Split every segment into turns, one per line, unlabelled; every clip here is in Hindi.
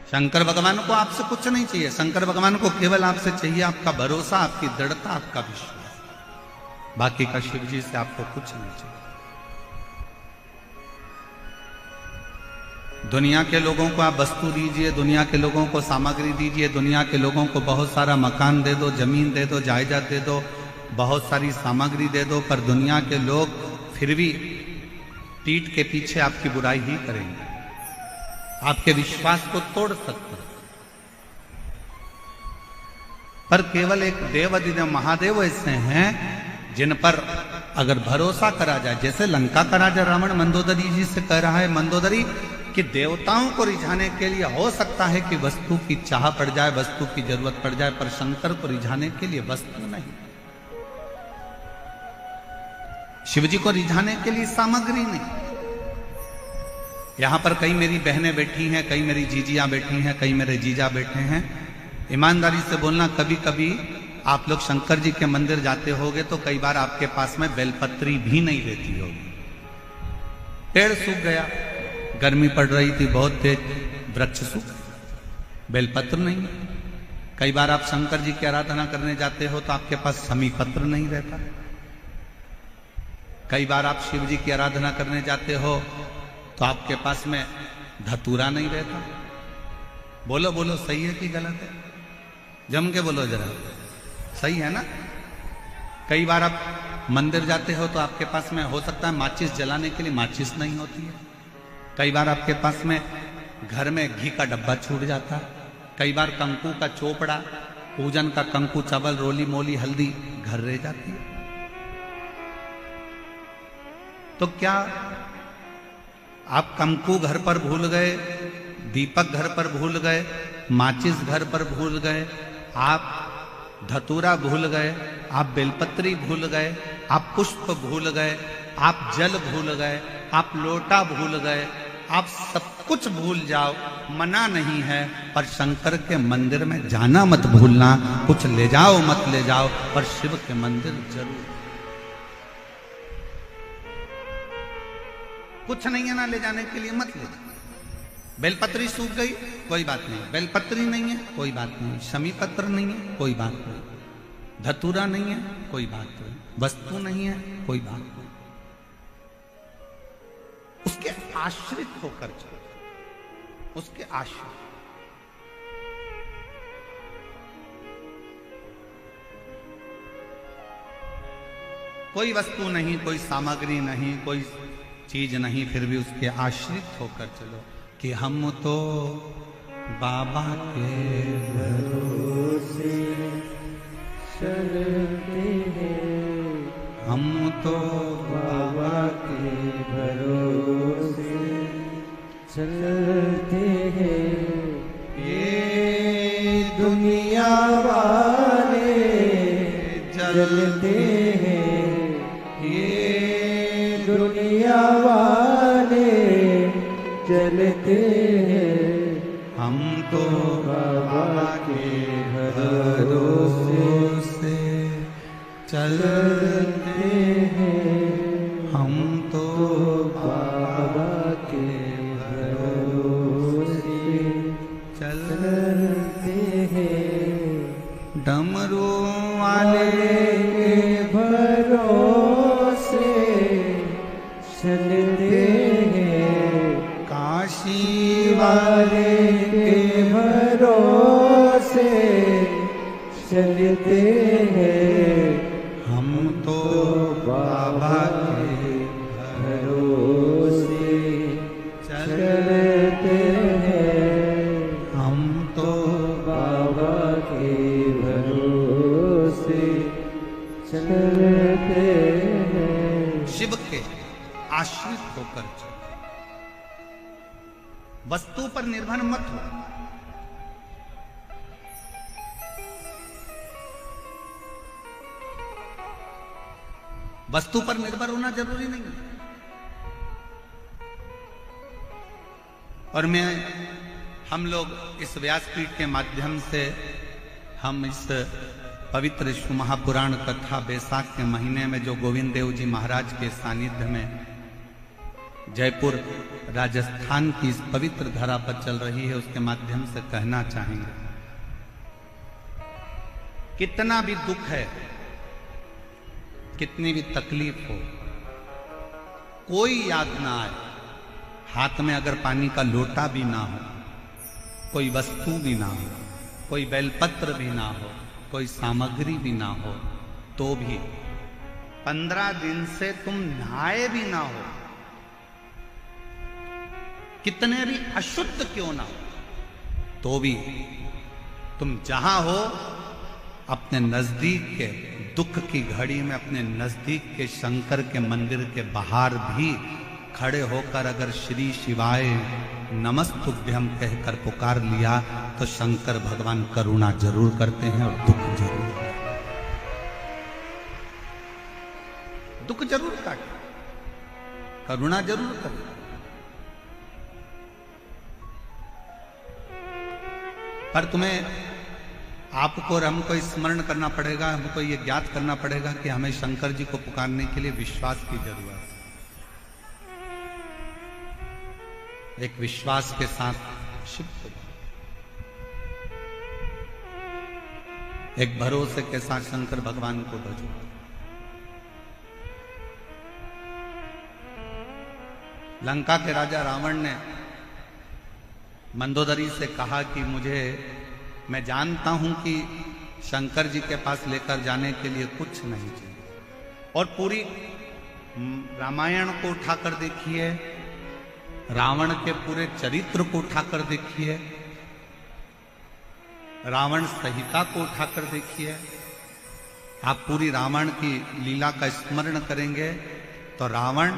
शंकर भगवान को आपसे कुछ नहीं चाहिए। शंकर भगवान को केवल आपसे चाहिए आपका भरोसा, आपकी दृढ़ता, आपका विश्वास। बाकी का शिव जी से आपको कुछ नहीं चाहिए। दुनिया के लोगों को आप वस्तु दीजिए, दुनिया के लोगों को सामग्री दीजिए, दुनिया के लोगों को बहुत सारा मकान दे दो, जमीन दे दो, जायदाद दे दो, बहुत सारी सामग्री दे दो, पर दुनिया के लोग फिर भी पीठ के पीछे आपकी बुराई ही करेंगे, आपके विश्वास को तोड़ सकते हैं। पर केवल एक देवाधिदेव महादेव ऐसे हैं जिन पर अगर भरोसा करा जाए, जैसे लंका का राजा रावण मंदोदरी जी से कह रहा है, मंदोदरी कि देवताओं को रिझाने के लिए हो सकता है कि वस्तु की चाह पड़ जाए, वस्तु की जरूरत पड़ जाए, पर शंकर को रिझाने के लिए वस्तु नहीं, शिवजी को रिझाने के लिए सामग्री नहीं। यहां पर कई मेरी बहनें बैठी हैं, कई मेरी जीजियां बैठी हैं, कई मेरे जीजा बैठे हैं। ईमानदारी से बोलना, कभी कभी आप लोग शंकर जी के मंदिर जाते होगे तो कई बार आपके पास में बेलपत्री भी नहीं रहती होगी, पेड़ सूख गया, गर्मी पड़ रही थी बहुत तेज, वृक्ष सूख, बेलपत्र नहीं। कई बार आप शंकर जी की आराधना करने जाते हो तो आपके पास समी पत्र नहीं रहता। कई बार आप शिव जी की आराधना करने जाते हो तो आपके पास में धतूरा नहीं रहता। बोलो बोलो, सही है कि गलत है? जम के बोलो जरा, सही है ना? कई बार आप मंदिर जाते हो तो आपके पास में हो सकता है माचिस जलाने के लिए माचिस नहीं होती है। कई बार आपके पास में घर में घी का डब्बा छूट जाता है। कई बार कंकु का चोपड़ा, पूजन का कंकु, चावल, रोली मोली, हल्दी घर रह जाती है। तो क्या आप कंकु घर पर भूल गए, दीपक घर पर भूल गए, माचिस घर पर भूल गए, आप धतूरा भूल गए, आप बेलपत्री भूल गए, आप पुष्प भूल गए, आप जल भूल गए, आप लोटा भूल गए, आप सब कुछ भूल जाओ, मना नहीं है, पर शंकर के मंदिर में जाना मत भूलना। कुछ ले जाओ मत ले जाओ, पर शिव के मंदिर जरूर। कुछ नहीं है ना ले जाने के लिए, मत ले जाओ। बेलपत्री सूख गई, कोई बात नहीं, बेलपत्री नहीं है, कोई बात नहीं, शमी पत्र नहीं है, कोई बात नहीं, धतूरा नहीं है, कोई बात नहीं, वस्तु नहीं है, कोई बात नहीं। उसके आश्रित होकर चलो, उसके आश्रित। कोई वस्तु नहीं, कोई सामग्री नहीं, कोई चीज नहीं, फिर भी उसके आश्रित होकर चलो कि हम तो बाबा के भरोसे चलते हैं, हम तो बाबा के भरोसे चलते हैं। ये दुनिया वाले जलते हैं, ये दुनिया वाले चलते हैं, हम तो बाबा के भरोसे चलते हैं, हम तो बाबा के भरोसे चलते हैं। डमरू वाले के भरोसे चलते हैं, काशी वाले के भरोसे चलते हैं, हम तो बाबा के भरोसे चलते हैं, हम तो बाबा के भरोसे चलते हैं। शिव के आश्रित होकर चलो, वस्तु पर निर्भर मत हो। वस्तु पर निर्भर होना जरूरी नहीं है। और हम लोग इस व्यासपीठ के माध्यम से हम इस पवित्र विष्णु महापुराण कथा बैसाख के महीने में जो गोविंद देव जी महाराज के सानिध्य में जयपुर राजस्थान की इस पवित्र धरा पर चल रही है, उसके माध्यम से कहना चाहेंगे, कितना भी दुख है, कितनी भी तकलीफ हो, कोई याद ना आए, हाथ में अगर पानी का लोटा भी ना हो, कोई वस्तु भी ना हो, कोई बेलपत्र भी ना हो, कोई सामग्री भी ना हो, तो भी 15 दिन से तुम नहाए भी ना हो, कितने भी अशुद्ध क्यों ना हो, तो भी तुम जहां हो अपने नजदीक के दुख की घड़ी में अपने नजदीक के शंकर के मंदिर के बाहर भी खड़े होकर अगर श्री शिवाय नमस्तुभ्यम कहकर पुकार लिया तो शंकर भगवान करुणा जरूर करते हैं और दुख जरूर, दुख जरूर काटे, करुणा जरूर करे। पर तुम्हें आपको और हमको स्मरण करना पड़ेगा, हमको ये ज्ञात करना पड़ेगा कि हमें शंकर जी को पुकारने के लिए विश्वास की जरूरत है। एक विश्वास के साथ शिव को, एक भरोसे के साथ शंकर भगवान को भजो। लंका के राजा रावण ने मंदोदरी से कहा कि मैं जानता हूं कि शंकर जी के पास लेकर जाने के लिए कुछ नहीं चाहिए, और पूरी रामायण को उठाकर देखिए, रावण के पूरे चरित्र को उठाकर देखिए, रावण संहिता को उठाकर देखिए, आप पूरी रावण की लीला का स्मरण करेंगे तो रावण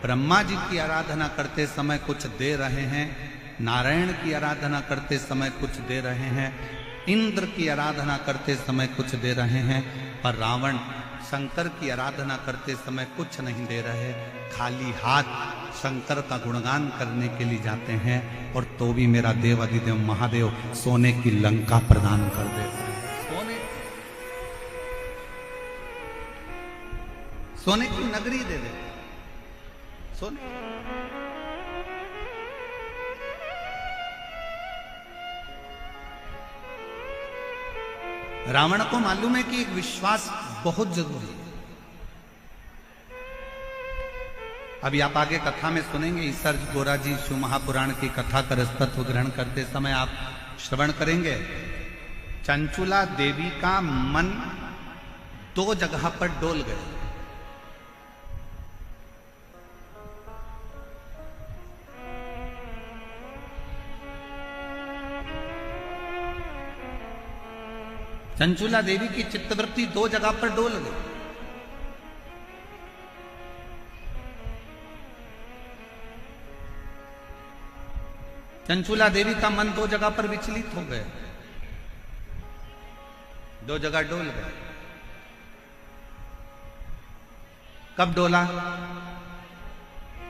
ब्रह्मा जी की आराधना करते समय कुछ दे रहे हैं, नारायण की आराधना करते समय कुछ दे रहे हैं, इंद्र की आराधना करते समय कुछ दे रहे हैं, पर रावण शंकर की आराधना करते समय कुछ नहीं दे रहे, खाली हाथ शंकर का गुणगान करने के लिए जाते हैं, और तो भी मेरा देव अधिदेव महादेव सोने की लंका प्रदान कर देते हैं, सोने की नगरी दे देते, सोने। रावण को मालूम है कि एक विश्वास बहुत जरूरी है। अभी आप आगे कथा में सुनेंगे, ईसर गोरा जी शिव महापुराण की कथा का रसतत्व ग्रहण करते समय आप श्रवण करेंगे, चंचुला देवी का मन 2 जगह पर डोल गया। चंचुला देवी की चित्तवृत्ति 2 जगह पर डोल गई। चंचुला देवी का मन 2 जगह पर विचलित हो गया, 2 जगह डोल गए। कब डोला?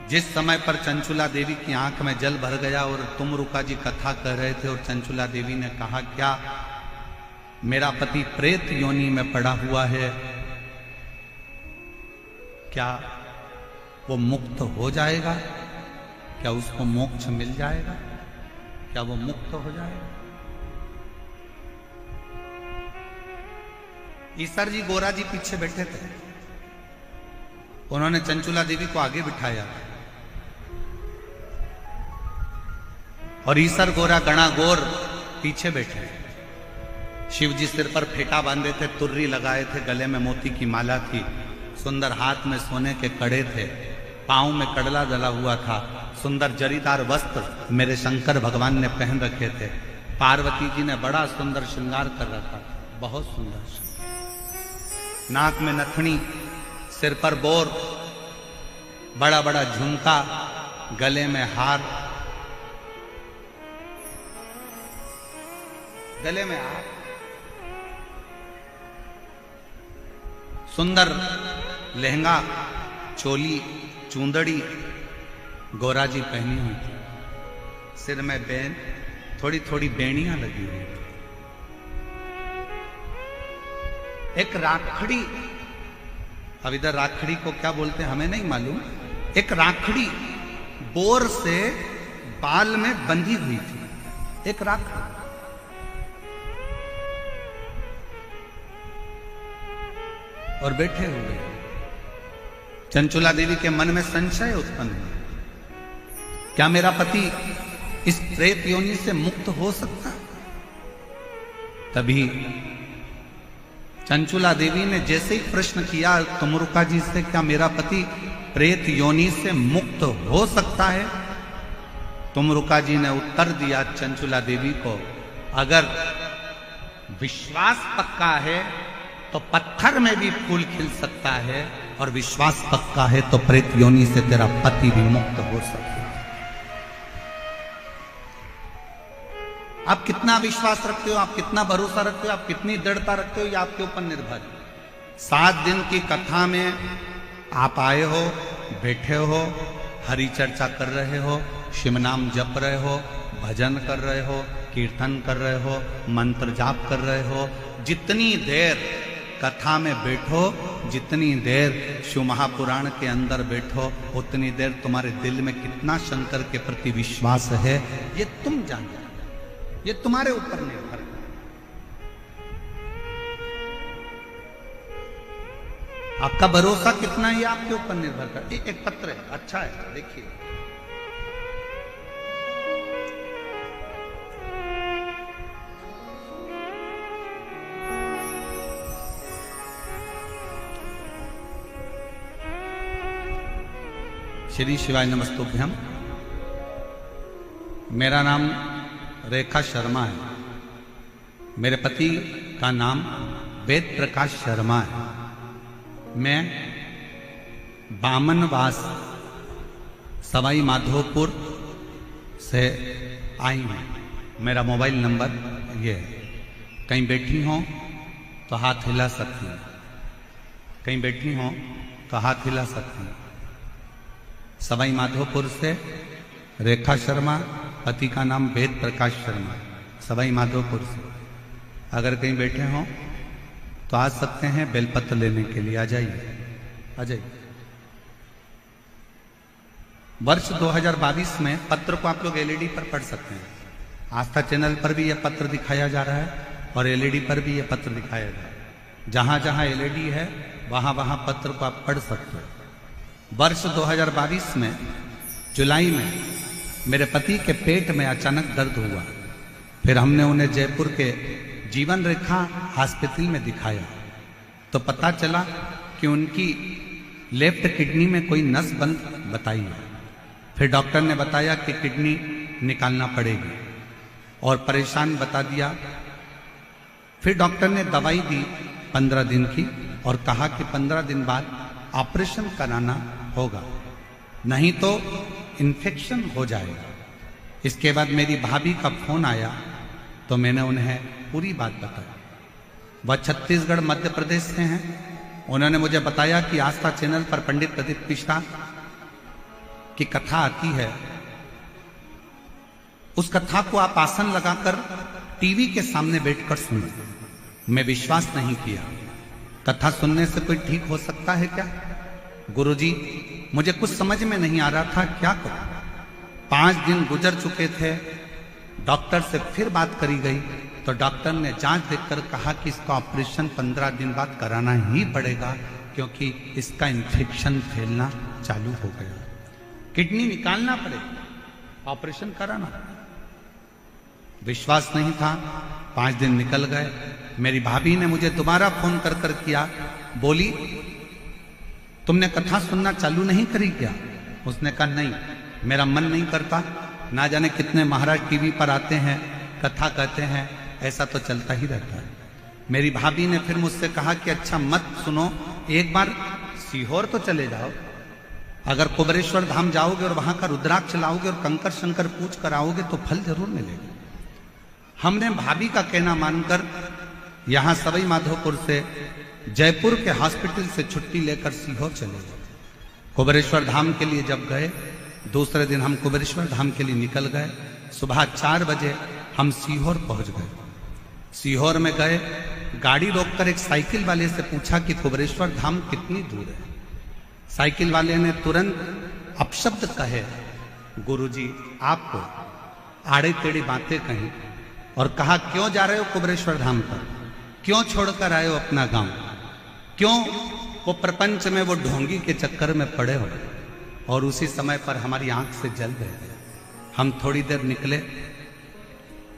जिस समय पर चंचुला देवी की आंख में जल भर गया और तुम रुका जी कथा कर रहे थे, और चंचुला देवी ने कहा, क्या मेरा पति प्रेत योनि में पड़ा हुआ है, क्या वो मुक्त हो जाएगा? क्या उसको मोक्ष मिल जाएगा? क्या वो मुक्त हो जाएगा? ईसर जी गोरा जी पीछे बैठे थे, उन्होंने चंचुला देवी को आगे बिठाया और ईसर गोरा गणा गोर पीछे बैठे। शिव जी सिर पर फेटा बांधे थे, तुर्री लगाए थे, गले में मोती की माला थी, सुंदर हाथ में सोने के कड़े थे, पांव में कड़ला डला हुआ था, सुंदर जरीदार वस्त्र मेरे शंकर भगवान ने पहन रखे थे। पार्वती जी ने बड़ा सुंदर श्रृंगार कर रखा, बहुत सुंदर, नाक में नथनी, सिर पर बोर, बड़ा बड़ा झुमका, गले में हार, गले में हार, सुंदर लहंगा, चोली, चूंदड़ी गोरा जी पहनी हुई थी, सिर में बेन, थोड़ी थोड़ी बेड़ियां लगी हुई थी। एक राखड़ी, अब इधर राखड़ी को क्या बोलते हैं हमें नहीं मालूम, एक राखड़ी बोर से बाल में बंधी हुई थी, एक राख। और बैठे हुए चंचुला देवी के मन में संशय उत्पन्न हुआ, क्या मेरा पति इस प्रेत योनि से मुक्त हो सकता? तभी चंचुला देवी ने जैसे ही प्रश्न किया तुमरुका जी से, क्या मेरा पति प्रेत योनि से मुक्त हो सकता है? तुमरुका जी ने उत्तर दिया चंचुला देवी को, अगर विश्वास पक्का है तो पत्थर में भी फूल खिल सकता है, और विश्वास पक्का है तो प्रेत योनि से तेरा पति भी मुक्त हो सकता है। आप कितना विश्वास रखते हो, आप कितना भरोसा रखते हो, आप कितनी दृढ़ता रखते हो, ये आपके ऊपर निर्भर है। 7 दिन की कथा में आप आए हो, बैठे हो, हरि चर्चा कर रहे हो, शिव नाम जप रहे हो, भजन कर रहे हो, कीर्तन कर रहे हो, मंत्र जाप कर रहे हो। जितनी देर कथा में बैठो, जितनी देर शिव महापुराण के अंदर बैठो, उतनी देर तुम्हारे दिल में कितना शंकर के प्रति विश्वास है ये तुम जानते हो, ये तुम्हारे ऊपर निर्भर है। आपका भरोसा कितना है आपके ऊपर निर्भर करता है। एक पत्र है, अच्छा है, देखिए। श्री शिवाय नमस्तुभ्यम। मेरा नाम रेखा शर्मा है। मेरे पति का नाम वेद प्रकाश शर्मा है। मैं बामनवास सवाई माधोपुर से आई हूँ। मेरा मोबाइल नंबर ये है। कहीं बैठी हो तो हाथ हिला सकती हैं, कहीं बैठी हो तो हाथ हिला सकती हैं। सवाई माधोपुर से रेखा शर्मा, पति का नाम वेद प्रकाश शर्मा, सवाई माधोपुर से। अगर कहीं बैठे हो तो आ सकते हैं बेलपत्र लेने के लिए। आ जाइए, आ जाइए। वर्ष 2022 में पत्र को आप लोग एलईडी पर पढ़ सकते हैं। आस्था चैनल पर भी यह पत्र दिखाया जा रहा है और एलईडी पर भी यह पत्र दिखाया जा रहा है। जहां जहां एलईडी है वहां वहां पत्र को आप पढ़ सकते हैं। वर्ष 2022 में जुलाई में मेरे पति के पेट में अचानक दर्द हुआ। फिर हमने उन्हें जयपुर के जीवन रेखा हॉस्पिटल में दिखाया तो पता चला कि उनकी लेफ्ट किडनी में कोई नस बंद बताई है। फिर डॉक्टर ने बताया कि किडनी निकालना पड़ेगी और परेशान बता दिया। फिर डॉक्टर ने दवाई दी 15 दिन की और कहा कि 15 दिन बाद ऑपरेशन कराना होगा, नहीं तो इन्फेक्शन हो जाएगा। इसके बाद मेरी भाभी का फोन आया तो मैंने उन्हें पूरी बात बताई। वह छत्तीसगढ़ मध्य प्रदेश से हैं। उन्होंने मुझे बताया कि आस्था चैनल पर पंडित प्रदीप मिश्रा की कथा आती है, उस कथा को आप आसन लगाकर टीवी के सामने बैठकर सुनो। मैं विश्वास नहीं किया। कथा सुनने से कोई ठीक हो सकता है क्या? गुरुजी, मुझे कुछ समझ में नहीं आ रहा था, क्या करूं। 5 दिन गुजर चुके थे। डॉक्टर से फिर बात करी गई तो डॉक्टर ने जांच देखकर कहा कि इसका ऑपरेशन 15 दिन बाद कराना ही पड़ेगा, क्योंकि इसका इन्फेक्शन फैलना चालू हो गया। किडनी निकालना पड़ेगा, ऑपरेशन कराना। विश्वास नहीं था। 5 दिन निकल गए। मेरी भाभी ने मुझे दोबारा फोन कर कर किया, बोली तुमने कथा सुनना चालू नहीं करी क्या? उसने कहा नहीं, मेरा मन नहीं करता। ना जाने कितने महाराज टीवी पर आते हैं, कथा कहते हैं, ऐसा तो चलता ही रहता है। मेरी भाभी ने फिर मुझसे कहा कि अच्छा मत सुनो, एक बार सीहोर तो चले जाओ। अगर कुबेरेश्वर धाम जाओगे और वहां का रुद्राक्ष लाओगे और कंकर शंकर पूछ कर आओगे तो फल जरूर मिलेगा। हमने भाभी का कहना मानकर यहां सवाई माधोपुर से जयपुर के हॉस्पिटल से छुट्टी लेकर सीहोर चले गए। कुबेरेश्वर धाम के लिए जब गए, दूसरे दिन हम कुबेरेश्वर धाम के लिए निकल गए। सुबह 4 बजे हम सीहोर पहुंच गए। सीहोर में गए, गाड़ी रोककर एक साइकिल वाले से पूछा कि कुबेरेश्वर धाम कितनी दूर है। साइकिल वाले ने तुरंत अपशब्द कहे गुरुजी आपको आड़े टेढ़ी बातें कही और कहा क्यों जा रहे हो कुबरेश्वर धाम पर, क्यों छोड़कर आए हो अपना गांव, क्यों वो प्रपंच में वो ढोंगी के चक्कर में पड़े हो। और उसी समय पर हमारी आंख से जल गए। हम थोड़ी देर निकले,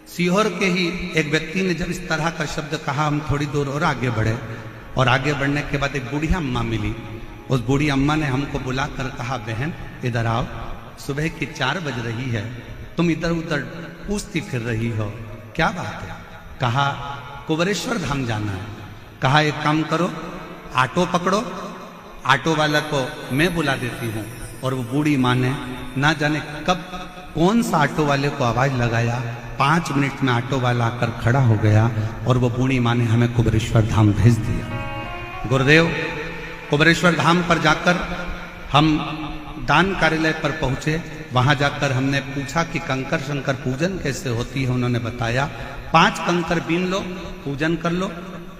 सीहोर के ही एक व्यक्ति ने जब इस तरह का शब्द कहा, हम थोड़ी दूर और आगे बढ़े और आगे बढ़ने के बाद एक बूढ़ी अम्मा मिली। उस बूढ़ी अम्मा ने हमको बुलाकर कहा, बहन इधर आओ, सुबह की 4 बज रही है, तुम इधर उधर पूछती फिर रही हो, क्या बात है। कहा कुबरेश्वर धाम जाना है। कहा एक काम करो, ऑटो पकड़ो, ऑटो वाला को मैं बुला देती हूँ। और वो बूढ़ी माँ ने ना जाने कब कौन सा ऑटो वाले को आवाज लगाया, 5 मिनट में ऑटो वाला आकर खड़ा हो गया और वो बूढ़ी माँ ने हमें कुबरेश्वर धाम भेज दिया। गुरुदेव कुबरेश्वर धाम पर जाकर हम दान कार्यालय पर पहुंचे। वहां जाकर हमने पूछा कि कंकर शंकर पूजन कैसे होती है। उन्होंने बताया 5 कंकर बीन लो, पूजन कर लो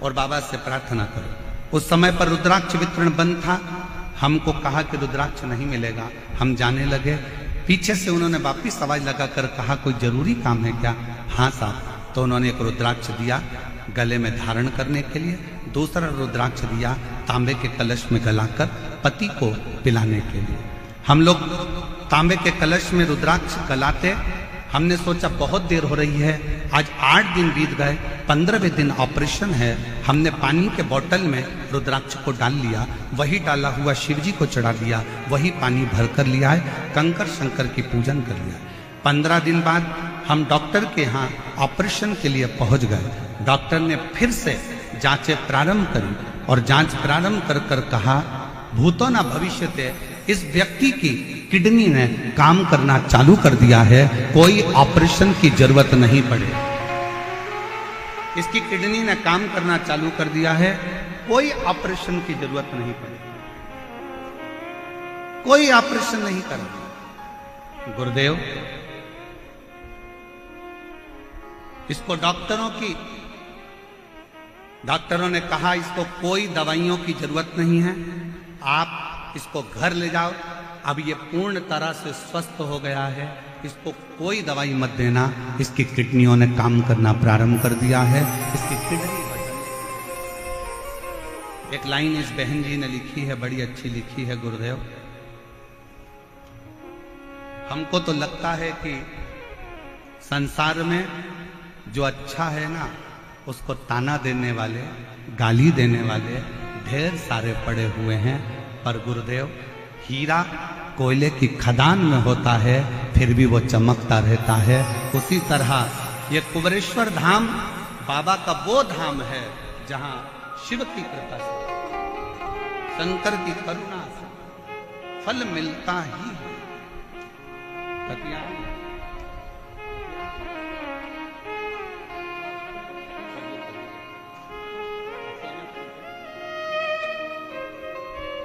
और बाबा से प्रार्थना करो। उस समय पर रुद्राक्ष वितरण बंद था। हमको कहा कि रुद्राक्ष नहीं मिलेगा। हम जाने लगे, पीछे से उन्होंने वापिस आवाज लगाकर कहा कोई जरूरी काम है क्या। हाँ साहब। तो उन्होंने एक रुद्राक्ष दिया गले में धारण करने के लिए, दूसरा रुद्राक्ष दिया तांबे के कलश में गलाकर पति को पिलाने के लिए। हम लोग तांबे के कलश में रुद्राक्ष गलाते। हमने सोचा बहुत देर हो रही है, आज 8 दिन बीत गए, 15वें दिन ऑपरेशन है। हमने पानी के बोतल में रुद्राक्ष को डाल लिया, वही डाला हुआ शिव जी को चढ़ा दिया, वही पानी भर कर लिया है, कंकर शंकर की पूजन कर लिया। 15 दिन बाद हम डॉक्टर के यहाँ ऑपरेशन के लिए पहुंच गए। डॉक्टर ने फिर से जांचें प्रारंभ करी और जांच प्रारंभ कर कर कहा भूतो न भविष्यते, इस व्यक्ति की किडनी ने काम करना चालू कर दिया है, कोई ऑपरेशन की जरूरत नहीं पड़े। इसकी किडनी ने काम करना चालू कर दिया है, कोई ऑपरेशन की जरूरत नहीं पड़े, कोई ऑपरेशन नहीं करना। गुरुदेव इसको डॉक्टरों ने कहा इसको कोई दवाइयों की जरूरत नहीं है, आप इसको घर ले जाओ, अब ये पूर्ण तरह से स्वस्थ हो गया है, इसको कोई दवाई मत देना, इसकी किडनियों ने काम करना प्रारंभ कर दिया है, इसकी किडनी बदल। एक लाइन इस बहन जी ने लिखी है, बड़ी अच्छी लिखी है। गुरुदेव हमको तो लगता है कि संसार में जो अच्छा है ना, उसको ताना देने वाले, गाली देने वाले ढेर सारे पड़े हुए हैं। पर गुरुदेव हीरा कोयले की खदान में होता है, फिर भी वो चमकता रहता है। उसी तरह ये कुबरेश्वर धाम बाबा का वो धाम है जहां शिव की कृपा से, शंकर की करुणा से फल मिलता ही है।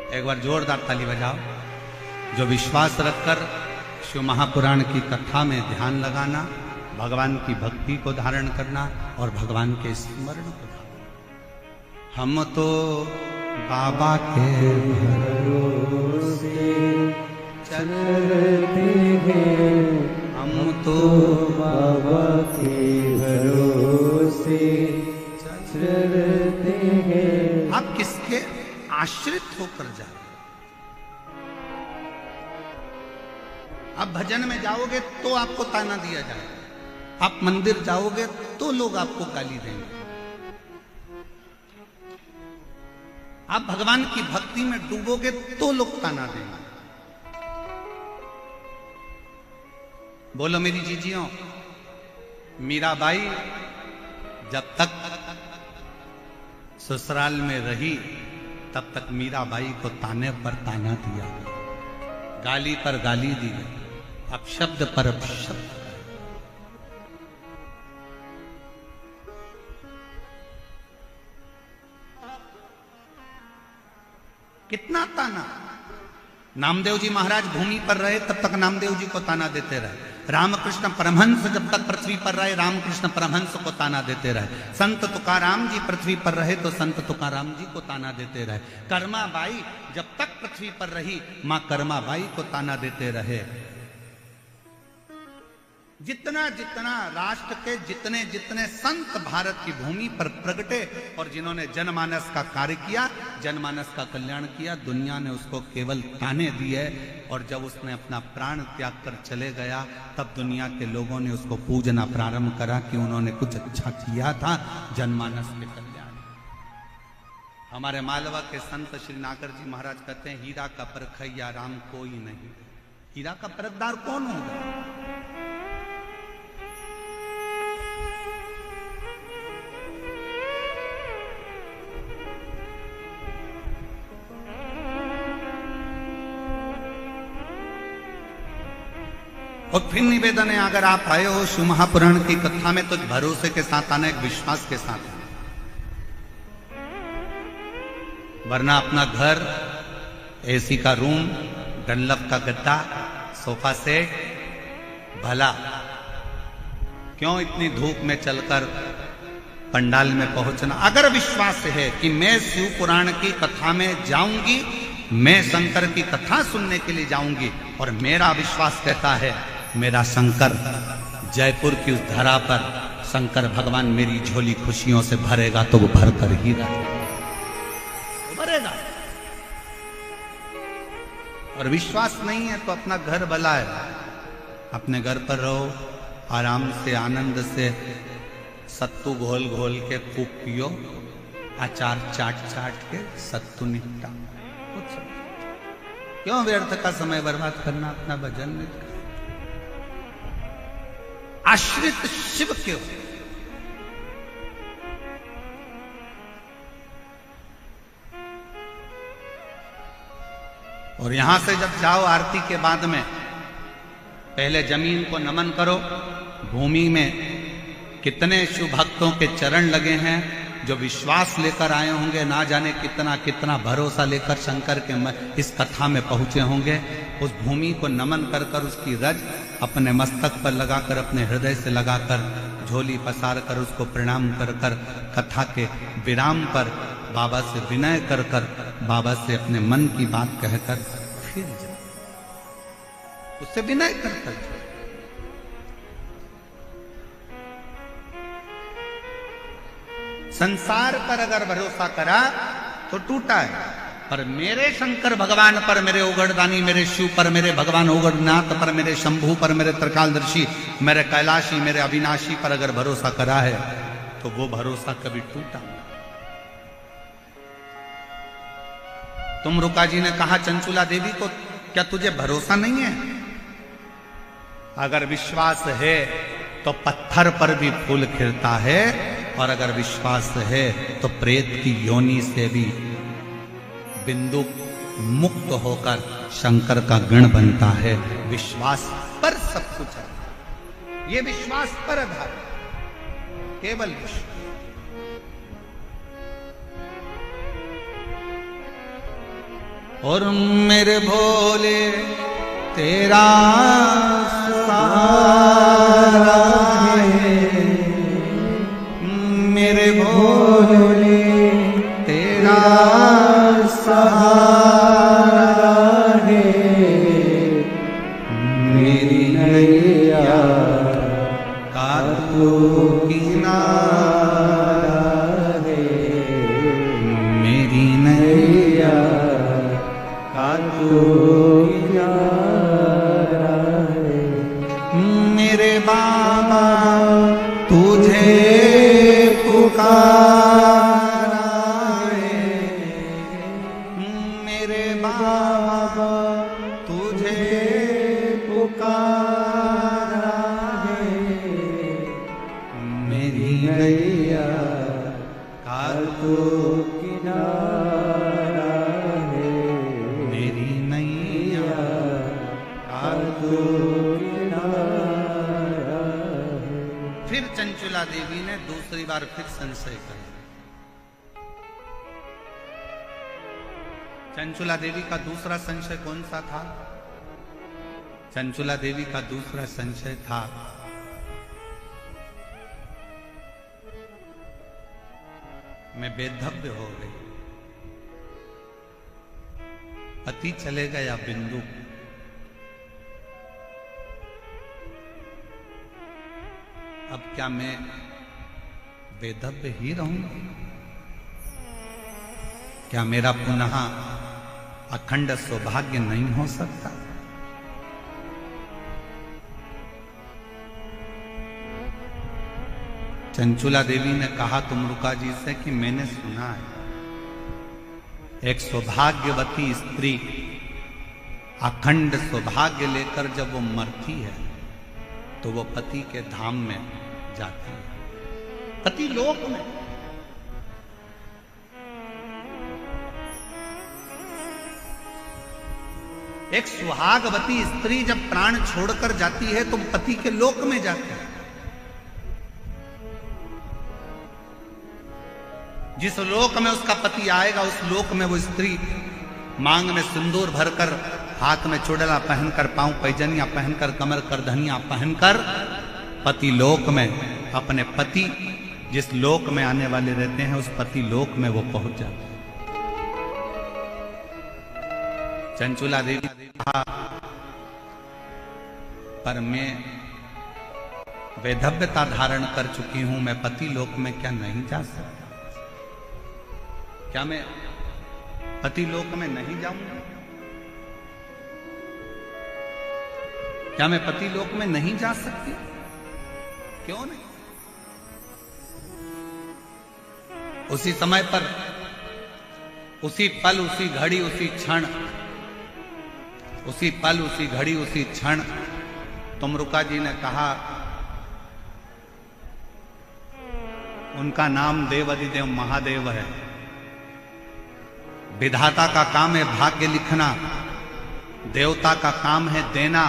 एक बार जोरदार ताली बजाओ। जो विश्वास रखकर शिव महापुराण की कथा में ध्यान लगाना, भगवान की भक्ति को धारण करना और भगवान के स्मरण को धारण। हम तो बाबा के भरोसे चलते हैं, हम तो बाबा के भरोसे चलते हैं। आप किसके आश्रित होकर जा रहे? आप भजन में जाओगे तो आपको ताना दिया जाएगा, आप मंदिर जाओगे तो लोग आपको गाली देंगे, आप भगवान की भक्ति में डूबोगे तो लोग ताना देंगे। बोलो मेरी जीजियों, मीराबाई जब तक ससुराल में रही तब तक मीराबाई को ताने पर ताना दिया, गाली पर गाली दी गई, अपशब्द पर अपशब्द। कितना ताना। नामदेव जी महाराज भूमि पर रहे तब तक नामदेव जी को ताना देते रहे। रामकृष्ण परमहंस जब तक पृथ्वी पर रहे, रामकृष्ण परमहंस को ताना देते रहे। संत तुकाराम जी पृथ्वी पर रहे तो संत तुकाराम जी को ताना देते रहे। कर्माबाई जब तक पृथ्वी पर रही, मां कर्माबाई को ताना देते रहे। जितना जितना राष्ट्र के जितने जितने संत भारत की भूमि पर प्रगटे और जिन्होंने जनमानस का कार्य किया, जनमानस का कल्याण किया, दुनिया ने उसको केवल ताने दिए। और जब उसने अपना प्राण त्याग कर चले गया तब दुनिया के लोगों ने उसको पूजना प्रारंभ करा कि उन्होंने कुछ अच्छा किया था जनमानस के कल्याण। हमारे मालवा के संत श्री नागर जी महाराज कहते हैं, हीरा का परखैया राम कोई नहीं। हीरा का परखदार कौन होगा? और फिर निवेदन है, अगर आप आए हो शिव महापुराण की कथा में तो भरोसे के साथ आना, एक विश्वास के साथ आना, वरना अपना घर, एसी का रूम, डनलप का गद्दा, सोफा सेट, भला क्यों इतनी धूप में चलकर पंडाल में पहुंचना। अगर विश्वास है कि मैं शिव पुराण की कथा में जाऊंगी, मैं शंकर की कथा सुनने के लिए जाऊंगी, और मेरा विश्वास कहता है मेरा शंकर जयपुर की उस धरा पर शंकर भगवान मेरी झोली खुशियों से भरेगा, तो वो भर कर ही भरेगा। और विश्वास नहीं है तो अपना घर भला है, अपने घर पर रहो, आराम से आनंद से सत्तू घोल घोल के खूब पियो, अचार चाट चाट के सत्तू निपटा। क्यों व्यर्थ का समय बर्बाद करना, अपना भजन नित कर। आश्रित शिव क्यों? और यहां से जब जाओ आरती के बाद में पहले जमीन को नमन करो। भूमि में कितने शिव भक्तों के चरण लगे हैं जो विश्वास लेकर आए होंगे, ना जाने कितना कितना भरोसा लेकर शंकर के इस कथा में पहुंचे होंगे। उस भूमि को नमन कर कर उसकी रज अपने मस्तक पर लगाकर, अपने हृदय से लगाकर, झोली पसार कर उसको प्रणाम कर कर, कथा के विराम पर बाबा से विनय कर कर, बाबा से अपने मन की बात कहकर फिर जाओ, उससे विनय कर कर। संसार पर अगर भरोसा करा तो टूटा है, पर मेरे शंकर भगवान पर, मेरे उगड़दानी, मेरे शिव पर, मेरे भगवान उगड़नाथ पर, मेरे शंभू पर, मेरे त्रिकालदर्शी, मेरे कैलाशी, मेरे अविनाशी पर अगर भरोसा करा है तो वो भरोसा कभी टूटा। तुम रुका जी ने कहा चंचुला देवी को, क्या तुझे भरोसा नहीं है? अगर विश्वास है तो पत्थर पर भी फूल खिलता है, और अगर विश्वास है तो प्रेत की योनि से भी बिंदु मुक्त होकर शंकर का गण बनता है। विश्वास पर सब कुछ है, ये विश्वास पर आधार, केवल विश्वास। और मेरे भोले तेरा सहारा है, मेरे भोले तेरा सहारा है, मेरी नैया का तू किनारा है, मेरी नैया का तू किनारा है। मेरे बाबा तुझे पुकारा है, मेरे बाबा तुझे पुकारा है, मेरी नैया का तू किनारा है, मेरी नैया का तू किनारा है। फिर चंचुला देवी ने दूसरी बार फिर संशय कर। चंचुला देवी का दूसरा संशय कौन सा था? चंचुला देवी का दूसरा संशय था, मैं बेधव्य हो गई, पति चले गया बिंदु, क्या मैं वेधव्य ही रहूंगा? क्या मेरा पुनः अखंड सौभाग्य नहीं हो सकता? चंचुला देवी ने कहा तुमरुका जी से कि मैंने सुना है एक सौभाग्यवती स्त्री अखंड सौभाग्य लेकर जब वो मरती है तो वो पति के धाम में जाती है, पति लोक में। एक सुहागवती स्त्री जब प्राण छोड़कर जाती है तो पति के लोक में जाती है। जिस लोक में उसका पति आएगा उस लोक में वो स्त्री मांग में सिंदूर भरकर, हाथ में चुड़ला पहनकर, पांव पैजनिया पहनकर, कमर करधनिया पहनकर पति लोक में अपने पति जिस लोक में आने वाले रहते हैं उस पति लोक में वो पहुंच जाते हैं। चंचुला देवी कहा पर मैं वैधव्यता धारण कर चुकी हूं, मैं पति लोक में क्या नहीं जा सकता? क्या मैं पति लोक में नहीं जाऊंगा? क्या मैं पति लोक में नहीं जा सकती? क्यों नहीं? उसी समय पर, उसी पल, उसी घड़ी, उसी क्षण, उसी पल, उसी घड़ी, उसी क्षण तुमरुका जी ने कहा, उनका नाम देवाधिदेव महादेव है। विधाता का काम है भाग्य लिखना, देवता का काम है देना,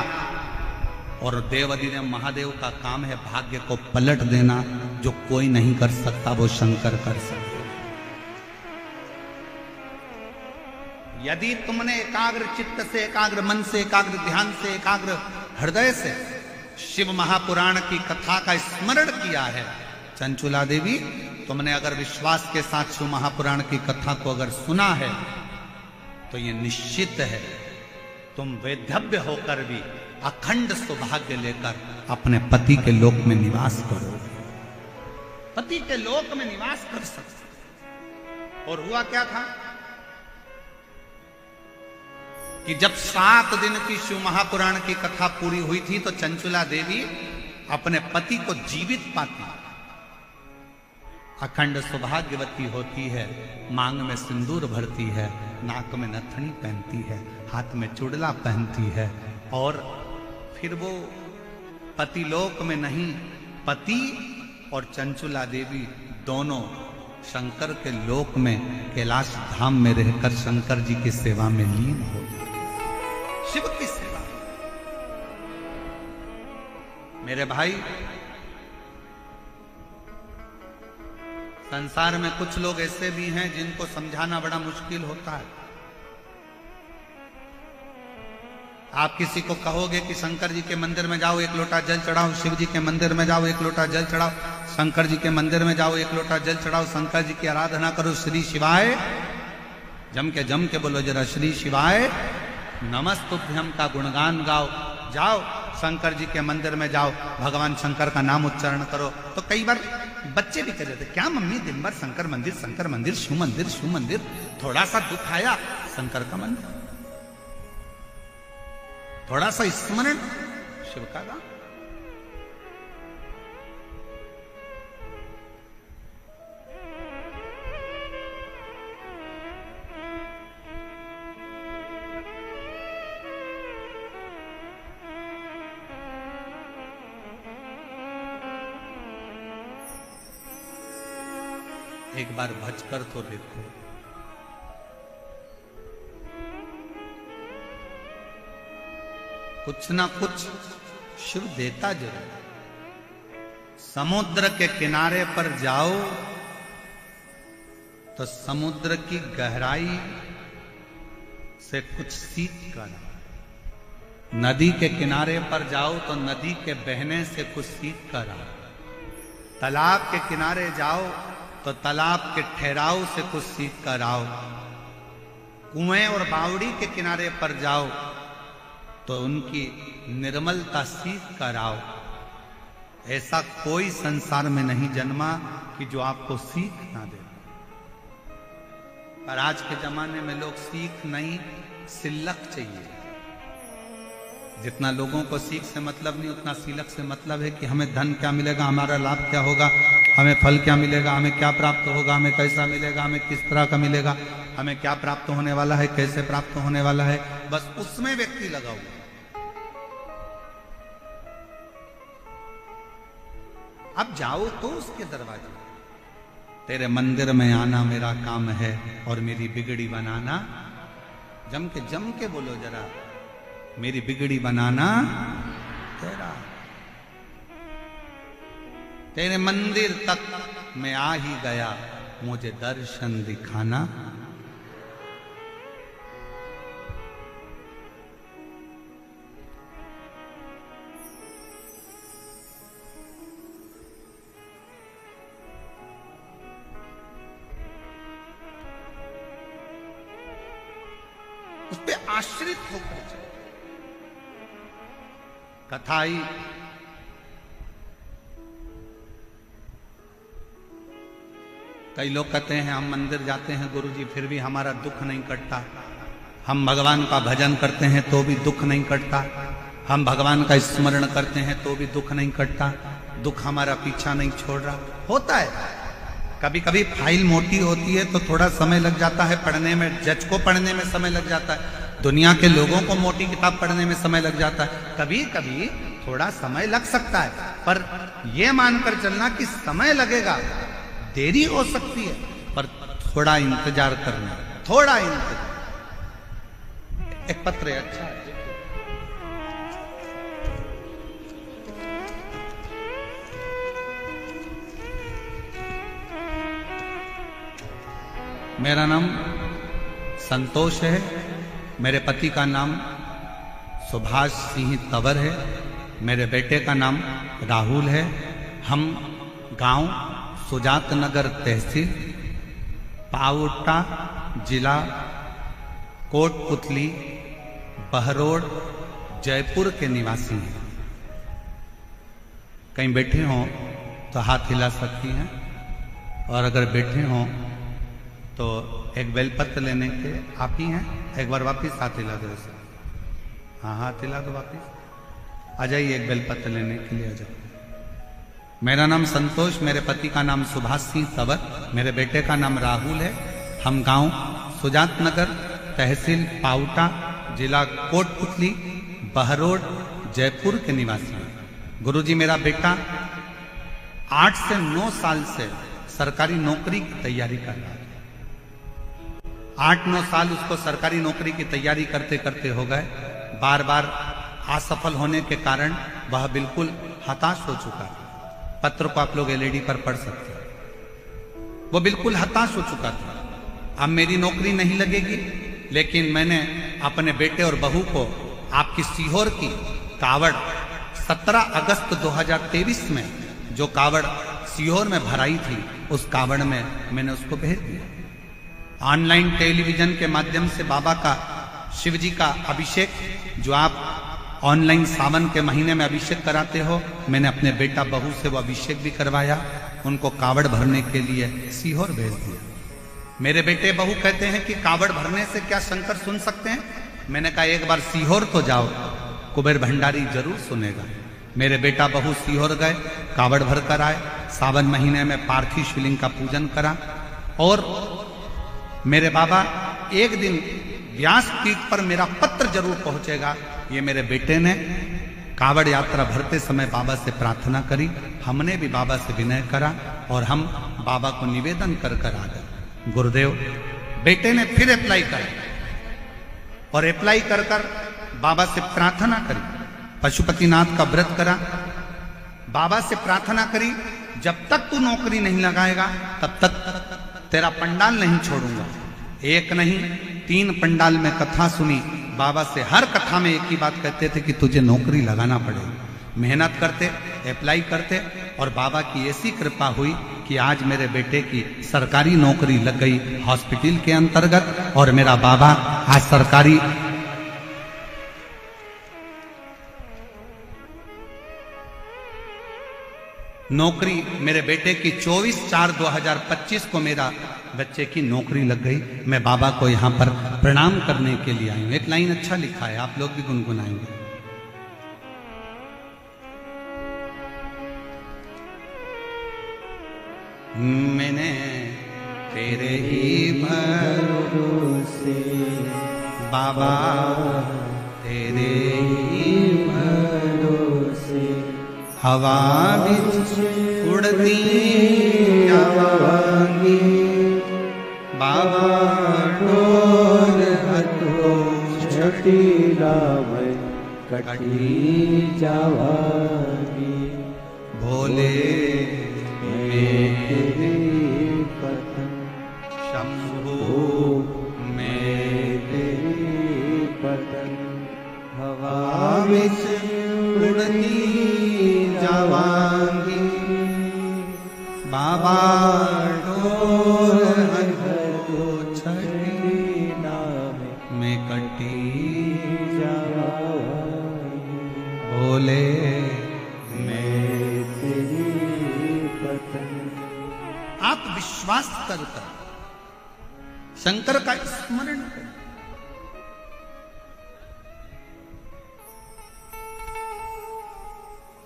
और देवाधिदेव महादेव का काम है भाग्य को पलट देना। जो कोई नहीं कर सकता वो शंकर कर सकते। यदि तुमने एकाग्र चित्त से, एकाग्र मन से, एकाग्र ध्यान से, एकाग्र हृदय से शिव महापुराण की कथा का स्मरण किया है, चंचुला देवी तुमने अगर विश्वास के साथ शिव महापुराण की कथा को अगर सुना है तो ये निश्चित है तुम वैधव्य होकर भी अखंड सौभाग्य लेकर अपने पति के लोक में निवास करोगे, पति के लोक में निवास कर सकते। और हुआ क्या था कि जब 7 दिन की शिव महापुराण की कथा पूरी हुई थी तो चंचुला देवी अपने पति को जीवित पाती, अखंड सौभाग्यवती होती है, मांग में सिंदूर भरती है, नाक में नथनी पहनती है, हाथ में चुड़ला पहनती है, और फिर वो पतिलोक में नहीं, पति और चंचुला देवी दोनों शंकर के लोक में कैलाश धाम में रहकर शंकर जी की सेवा में लीन हो, शिव की सेवा। मेरे भाई, संसार में कुछ लोग ऐसे भी हैं जिनको समझाना बड़ा मुश्किल होता है। आप किसी को कहोगे कि शंकर जी के मंदिर में जाओ, 1 लोटा जल चढ़ाओ, शिव जी के मंदिर में जाओ, 1 लोटा जल चढ़ाओ, शंकर जी के मंदिर में जाओ, 1 लोटा जल चढ़ाओ, शंकर जी की आराधना करो, श्री शिवाय जम के बोलो जरा, श्री शिवाय नमस्तुभ्यम का गुणगान गाओ, जाओ शंकर जी के मंदिर में जाओ, भगवान शंकर का नाम उच्चारण करो। तो कई बार बच्चे भी कह देते, क्या मम्मी दिन भर शंकर मंदिर, शंकर मंदिर, शिव मंदिर, शिव मंदिर, थोड़ा सा दुख आया शंकर का मंदिर, थोड़ा सा स्मरण शिव का गान। एक बार भजकर तो देखो, कुछ ना कुछ शिव देता जरूर। समुद्र के किनारे पर जाओ तो समुद्र की गहराई से कुछ सीख कर, नदी के किनारे पर जाओ तो नदी के बहने से कुछ सीख कर, तालाब के किनारे जाओ तो तालाब के ठहराव से कुछ सीख कर आओ, कुएं और बावड़ी के किनारे पर जाओ तो उनकी निर्मलता सीख कर आओ, ऐसा कोई संसार में नहीं जन्मा कि जो आपको सीख ना दे। पर आज के जमाने में लोग सीख नहीं, सिलक चाहिए। जितना लोगों को सीख से मतलब नहीं, उतना सिलक से मतलब है कि हमें धन क्या मिलेगा, हमारा लाभ क्या होगा, हमें फल क्या मिलेगा, हमें क्या प्राप्त होगा, हमें कैसा मिलेगा, हमें किस तरह का मिलेगा, हमें क्या प्राप्त होने वाला है, कैसे प्राप्त होने वाला है, बस उसमें व्यक्ति लगा हुआ। अब जाओ तो उसके दरवाजे, तेरे मंदिर में आना मेरा काम है और मेरी बिगड़ी बनाना, जम के बोलो जरा, मेरी बिगड़ी बनाना तेरा। तेरे मंदिर तक मैं आ ही गया, मुझे दर्शन दिखाना। उस पे आश्रित होकर चले। कथा आई, कई लोग कहते हैं हम मंदिर जाते हैं गुरुजी फिर भी हमारा दुख नहीं कटता, हम भगवान का भजन करते हैं तो भी दुख नहीं कटता, हम भगवान का स्मरण करते हैं तो भी दुख नहीं कटता, दुख हमारा पीछा नहीं छोड़ रहा। होता है, कभी कभी फाइल मोटी होती है तो थोड़ा समय लग जाता है पढ़ने में, जज को पढ़ने में समय लग जाता है, दुनिया के लोगों को मोटी किताब पढ़ने में समय लग जाता है, कभी कभी थोड़ा समय लग सकता है, पर यह मानकर चलना कि समय लगेगा, देरी हो सकती है, पर थोड़ा इंतजार करना, थोड़ा इंतजार। एक पत्र है, अच्छा है। मेरा नाम संतोष है, मेरे पति का नाम सुभाष सिंह तंवर है, मेरे बेटे का नाम राहुल है। हम गांव सुजात नगर तहसील पावटा जिला कोटपुतली बहरोड जयपुर के निवासी हैं। कहीं बैठे हों तो हाथ हिला सकती हैं, और अगर बैठे हों तो एक बेलपत्र लेने के आप ही हैं, एक बार वापिस हाथ हिला दो। हाँ हाथ हिला दो, वापिस आ जाइए, एक बेलपत्र लेने के लिए आ जाओ। मेरा नाम संतोष, मेरे पति का नाम सुभाष सिंह तंवर, मेरे बेटे का नाम राहुल है। हम गांव सुजात नगर तहसील पावटा जिला कोटपुतली बहरोड जयपुर के निवासी हैं। गुरुजी मेरा बेटा 8 से 9 साल से सरकारी नौकरी की तैयारी कर रहा है। 8-9 साल उसको सरकारी नौकरी की तैयारी करते करते हो गए। बार बार असफल होने के कारण वह बिल्कुल हताश हो चुका है। पत्र को आप लोग एलईडी पर पढ़ सकते हैं। वो बिल्कुल हताश हो चुका था, अब मेरी नौकरी नहीं लगेगी, लेकिन मैंने अपने बेटे और बहू को आपकी सीहोर की कावड़ 17 अगस्त 2023 में जो कावड़ सीहोर में भराई थी, उस कावड़ में मैंने उसको भेज दिया। ऑनलाइन टेलीविजन के माध्यम से बाबा का, शिव जी का अभिषेक, जो आप ऑनलाइन सावन के महीने में अभिषेक कराते हो, मैंने अपने बेटा बहू से वो अभिषेक भी करवाया, उनको कावड़ भरने के लिए सीहोर भेज दिया। मेरे बेटे बहू कहते हैं कि कावड़ भरने से क्या शंकर सुन सकते हैं? मैंने कहा एक बार सीहोर तो जाओ, कुबेर भंडारी जरूर सुनेगा। मेरे बेटा बहू सीहोर गए, कावड़ भर कर आए, सावन महीने में पार्थिव शिवलिंग का पूजन करा, और मेरे बाबा एक दिन व्यास पीठ पर मेरा पत्र जरूर पहुंचेगा, ये मेरे बेटे ने कावड़ यात्रा भरते समय बाबा से प्रार्थना करी। हमने भी बाबा से विनय करा और हम बाबा को निवेदन कर कर आ गए। गुरुदेव, बेटे ने फिर अप्लाई करा और अप्लाई कर कर बाबा से प्रार्थना करी, पशुपतिनाथ का व्रत करा, बाबा से प्रार्थना करी, जब तक तू नौकरी नहीं लगाएगा तब तक तेरा पंडाल नहीं छोड़ूंगा। एक नहीं 3 पंडाल में कथा सुनी, बाबा से हर कथा में एक ही बात कहते थे कि तुझे नौकरी लगाना पड़ेगी। मेहनत करते, अप्लाई करते, और बाबा की ऐसी कृपा हुई कि आज मेरे बेटे की सरकारी नौकरी लग गई हॉस्पिटल के अंतर्गत, और मेरा बाबा आज सरकारी नौकरी मेरे बेटे की 24/4/2025 को मेरा बच्चे की नौकरी लग गई। मैं बाबा को यहाँ पर प्रणाम करने के लिए आई हूं। एक लाइन अच्छा लिखा है, आप लोग भी गुनगुनाएंगे। मैंने तेरे ही भरोसे बाबा, तेरे ही भरोसे हवा बिच उड़ती जावांगी बाबा, डोर हथो छटीला में कटी जावांगी। भोले मेरे पतन शंभू मेरे पतन हवा बिच उड़ती जावांगी बाबा, डोर हथो छटीला में कटी जावांगी। भोले आप विश्वास कर शंकर का स्मरण करें।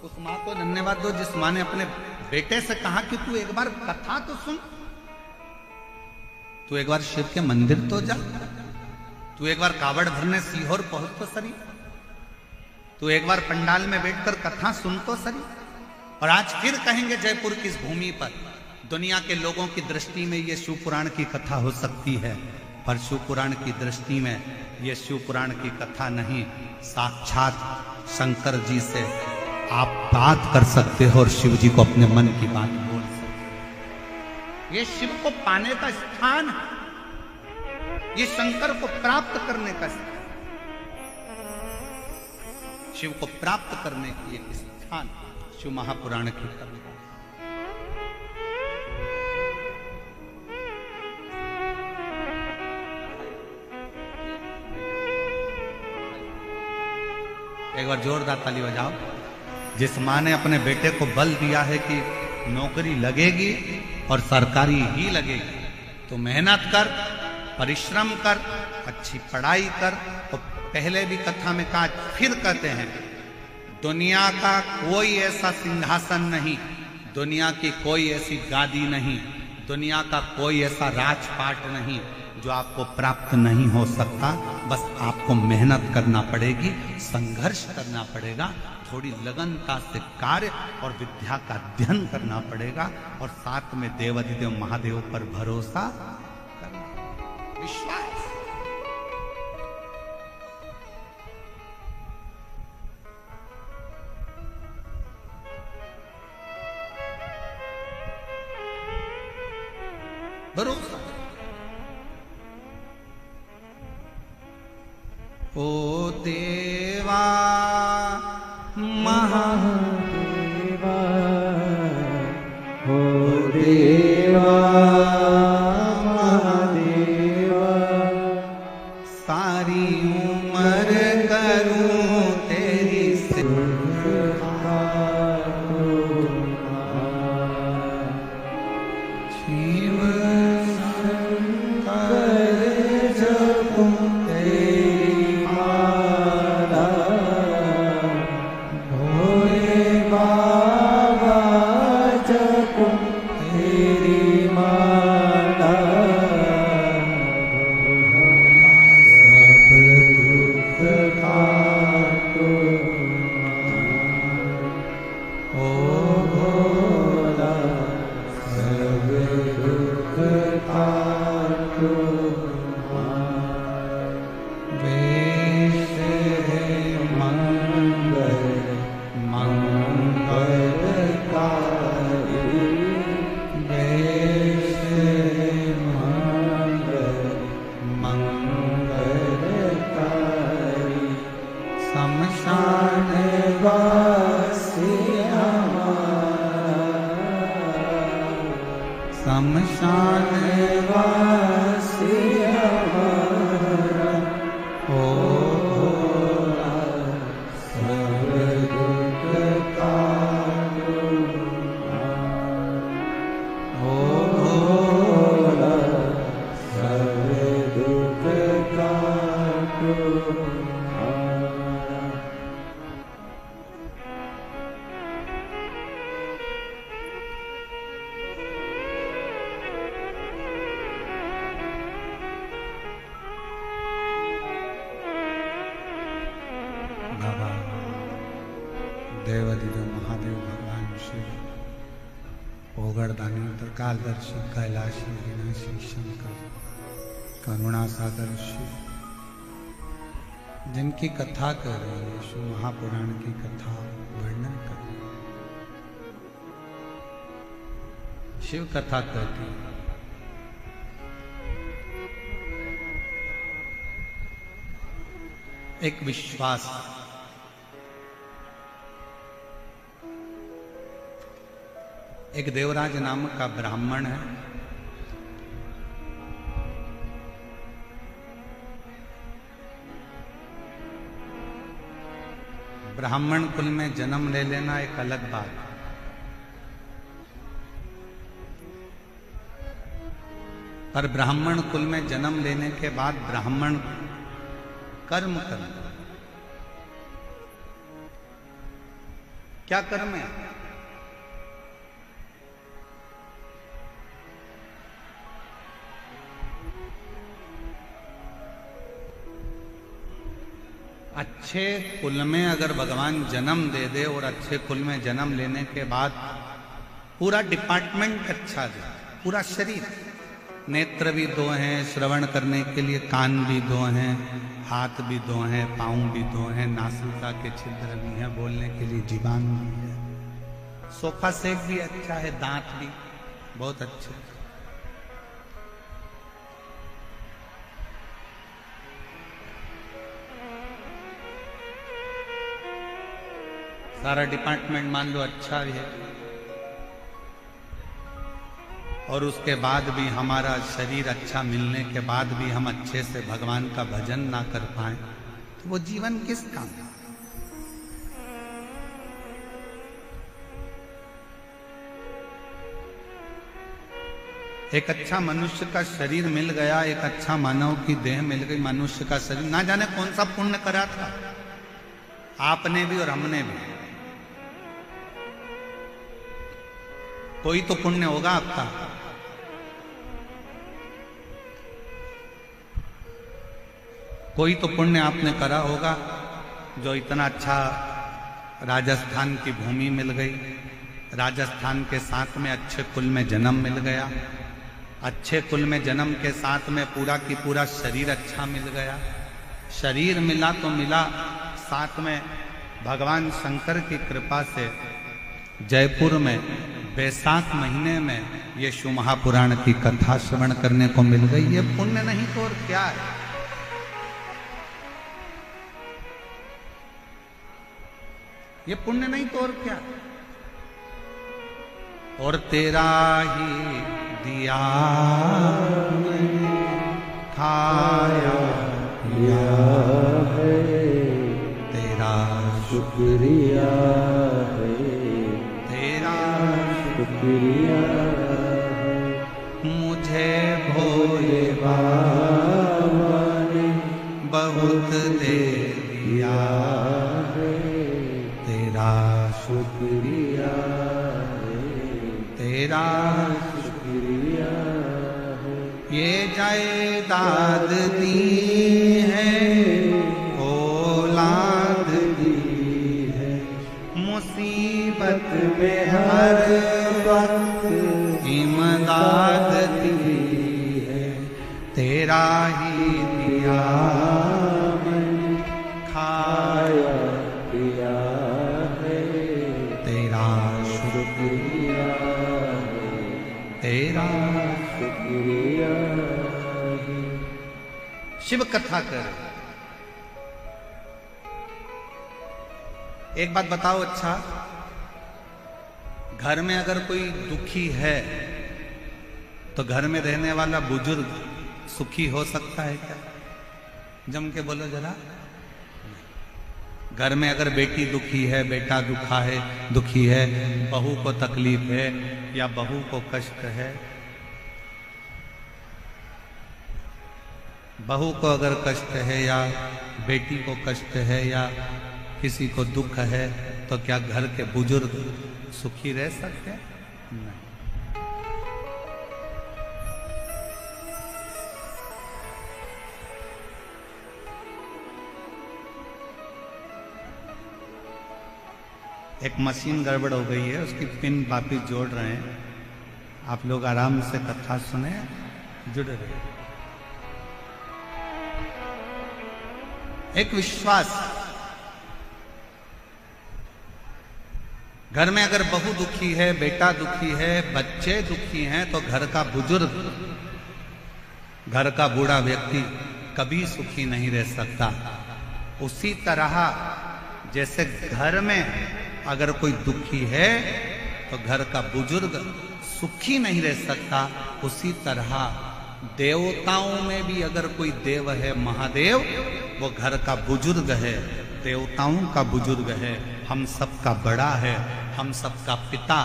उस मां को धन्यवाद दो जिस मां ने अपने बेटे से कहा कि तू एक बार कथा तो सुन, तू एक बार शिव के मंदिर तो जा, तू एक बार कावड़ भरने सीहोर पहुंच तो सरी, तू एक बार पंडाल में बैठकर कथा सुन तो सरी। और आज फिर कहेंगे जयपुर की इस भूमि पर दुनिया के लोगों की दृष्टि में ये शिव पुराण की कथा हो सकती है, पर शिव पुराण की दृष्टि में ये शिव पुराण की कथा नहीं, साक्षात शंकर जी से आप बात कर सकते हो और शिव जी को अपने मन की बात बोल सकते हो। ये शिव को पाने का स्थान है, ये शंकर को प्राप्त करने का स्थान, शिव को प्राप्त करने की एक स्थान शिव महापुराण की कथा। एक बार जोरदार ताली बजाओ। जिस मां ने अपने बेटे को बल दिया है कि नौकरी लगेगी और सरकारी ही लगेगी, तो मेहनत कर, परिश्रम कर, अच्छी पढ़ाई कर। और पहले भी कथा में कहा, फिर कहते हैं, दुनिया का कोई ऐसा सिंहासन नहीं, दुनिया की कोई ऐसी गादी नहीं, दुनिया का कोई ऐसा राजपाट नहीं जो आपको प्राप्त नहीं हो सकता। बस आपको मेहनत करना पड़ेगी, संघर्ष करना पड़ेगा, थोड़ी लगनता से कार्य और विद्या का अध्ययन करना पड़ेगा, और साथ में देवाधिदेव महादेव पर भरोसा करना, विश्वास। भरोसा। ओ देवा महादेवा, ओ देवा महादेवा, सारी उम्र करूं तेरी सेवा, शिव शंकर जपूं तेरी माला, भोले बाबा जपूं तेरी माला, सब दुख काटो ओ भोला, सब दुख काटो। वेश है मंगल मंगलकारी, वेश है मंगल मंगलकारी, शमशान वासी हमारा, शमशान वासी हमारा, ओ भोला, सब दुख काटो। ओगड़दानी कालदर्शी कैलाशी विनाशी शंकर करुणा सागर शिव, जिनकी कथा कर रहे हैं, यीशु महापुराण की कथा वर्णन कर रहे हैं, शिव कथा करती है। एक विश्वास, एक देवराज नाम का ब्राह्मण है। ब्राह्मण कुल में जन्म ले लेना एक अलग बात है, पर ब्राह्मण कुल में जन्म लेने के बाद ब्राह्मण कर्म करना। क्या कर्म है? अच्छे कुल में अगर भगवान जन्म दे दे और अच्छे कुल में जन्म लेने के बाद पूरा डिपार्टमेंट अच्छा दे, पूरा शरीर, नेत्र भी दो हैं श्रवण करने के लिए, कान भी दो हैं, हाथ भी दो हैं, पाँव भी दो हैं, नासिका के छिद्र भी हैं, बोलने के लिए जीवान भी है, सोफा सेट भी अच्छा है, दांत भी बहुत अच्छे, सारा डिपार्टमेंट मान लो अच्छा भी है, और उसके बाद भी हमारा शरीर अच्छा मिलने के बाद भी हम अच्छे से भगवान का भजन ना कर पाए तो वो जीवन किस काम का? एक अच्छा मनुष्य का शरीर मिल गया, एक अच्छा मानव की देह मिल गई, मनुष्य का शरीर, ना जाने कौन सा पुण्य करा था आपने भी और हमने भी। कोई तो पुण्य होगा आपका, कोई तो पुण्य आपने करा होगा, जो इतना अच्छा राजस्थान की भूमि मिल गई, राजस्थान के साथ में अच्छे कुल में जन्म मिल गया, अच्छे कुल में जन्म के साथ में पूरा की पूरा शरीर अच्छा मिल गया, शरीर मिला तो मिला, साथ में भगवान शंकर की कृपा से जयपुर में बैसाख महीने में यीशु महापुराण की कथा श्रवण करने को मिल गई। ये पुण्य नहीं तो और क्या है? ये पुण्य नहीं तो और क्या? और तेरा ही दिया खाया है, तेरा
शुक्रिया है,
तेरा
शुक्रिया है,
मुझे भोले
बाबा ने
बहुत दे दिया
है,
तेरा
शुक्रिया है,
तेरा
शुक्रिया है,
ये जायदाद दी है, औलाद
दी है,
मुसीबत में हर वक्त इमदाद दी है, तेरा ही दिया
मैंने
खाया
पिया है,
तेरा
शुक्रिया है,
तेरा।
शुक्रिया है।
शिव कथा कर। एक बात बताओ, अच्छा घर में अगर कोई दुखी है तो घर में रहने वाला बुजुर्ग सुखी हो सकता है क्या? जम के बोलो जरा। घर में अगर बेटी दुखी है, बेटा दुखी है, बहू को तकलीफ है या बहू को कष्ट है, बहू को अगर कष्ट है या बेटी को कष्ट है या किसी को दुख है, तो क्या घर के बुजुर्ग सुखी रह सकते हैं? नहीं। एक मशीन गड़बड़ हो गई है, उसकी पिन वापिस जोड़ रहे हैं, आप लोग आराम से कथा सुने, जुड़े रहे। एक विश्वास, घर में अगर बहू दुखी है, बेटा दुखी है, बच्चे दुखी हैं, तो घर का बुजुर्ग, घर का बूढ़ा व्यक्ति कभी सुखी नहीं रह सकता। उसी तरह जैसे घर में अगर कोई दुखी है तो घर का बुजुर्ग सुखी नहीं रह सकता, उसी तरह देवताओं में भी अगर कोई देव है, महादेव, वो घर का बुजुर्ग है, देवताओं का बुजुर्ग है, हम सबका बड़ा है, हम सबका पिता,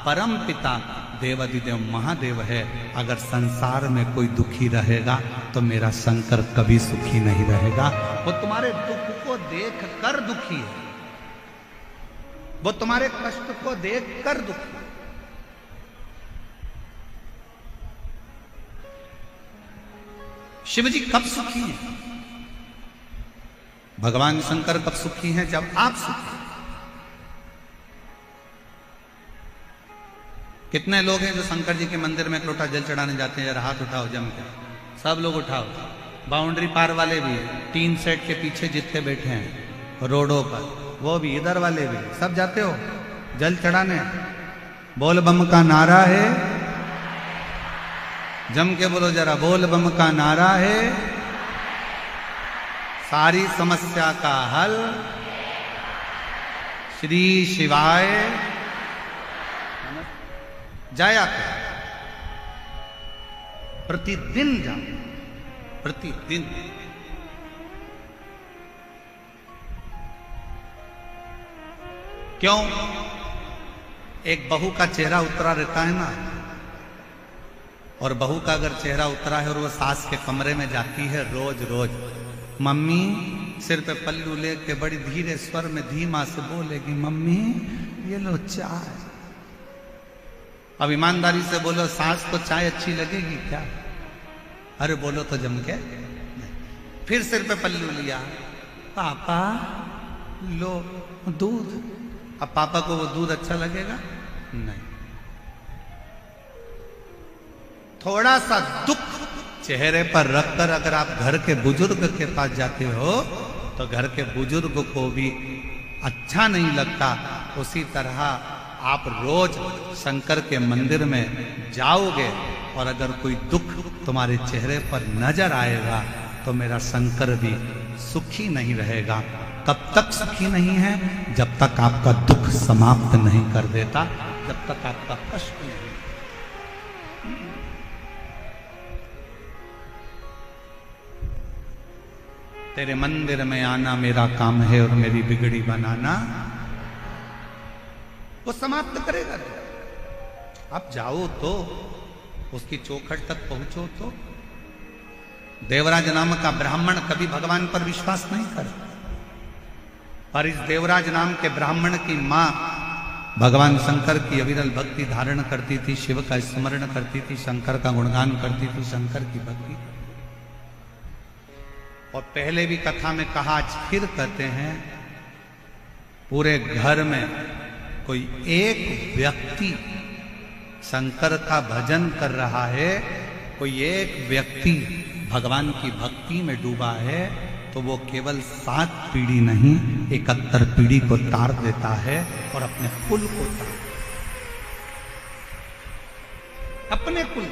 परम पिता देवादिदेव महादेव है। अगर संसार में कोई दुखी रहेगा तो मेरा शंकर कभी सुखी नहीं रहेगा। वो तुम्हारे दुख को देख कर दुखी है, वो तुम्हारे कष्ट को देख कर दुखी है। शिव जी कब सुखी हैं? भगवान शंकर कब सुखी हैं? जब आप सुखी हैं। कितने लोग हैं जो शंकर जी के मंदिर में एक लोटा जल चढ़ाने जाते हैं? जरा हाथ उठाओ जम के, सब लोग उठाओ। बाउंड्री पार वाले भी, टीन सेट के पीछे जितने बैठे हैं रोडों पर, वो भी, इधर वाले भी, सब जाते हो जल चढ़ाने। बोल बम का नारा है, जम के बोलो जरा, बोल बम का नारा है, सारी समस्या का हल श्री शिवाय जाया कर। प्रतिदिन जाओ, प्रतिदिन। क्यों? एक बहू का चेहरा उतरा रहता है ना, और बहू का अगर चेहरा उतरा है और वो सास के कमरे में जाती है रोज रोज, मम्मी सिर पे पल्लू लेके बड़ी धीरे स्वर में धीमा से बोलेगी, मम्मी ये लो चाय। अब ईमानदारी से बोलो, सास को चाय अच्छी लगेगी क्या? अरे बोलो तो जम के। फिर सिर पे पल्लू लिया, पापा लो दूध। अब पापा को वो दूध अच्छा लगेगा? नहीं। थोड़ा सा दुख चेहरे पर रखकर अगर आप घर के बुजुर्ग के पास जाते हो तो घर के बुजुर्ग को भी अच्छा नहीं लगता। उसी तरह आप रोज शंकर के मंदिर में जाओगे और अगर कोई दुख तुम्हारे चेहरे पर नजर आएगा तो मेरा शंकर भी सुखी नहीं रहेगा। कब तक सुखी नहीं है? जब तक आपका दुख समाप्त नहीं कर देता, जब तक आपका कष्ट नहीं। तेरे मंदिर में आना मेरा काम है और मेरी बिगड़ी बनाना वो समाप्त करेगा। आप जाओ तो उसकी चौखट तक पहुंचो तो। देवराज नाम का ब्राह्मण कभी भगवान पर विश्वास नहीं करे, और इस देवराज नाम के ब्राह्मण की मां भगवान शंकर की अविरल भक्ति धारण करती थी, शिव का स्मरण करती थी, शंकर का गुणगान करती थी, शंकर की भक्ति। और पहले भी कथा में कहा, आज फिर कहते हैं, पूरे घर में कोई एक व्यक्ति शंकर का भजन कर रहा है, कोई एक व्यक्ति भगवान की भक्ति में डूबा है, तो वो केवल 7 पीढ़ी नहीं 71 पीढ़ी को तार देता है और अपने कुल को तार, अपने कुल।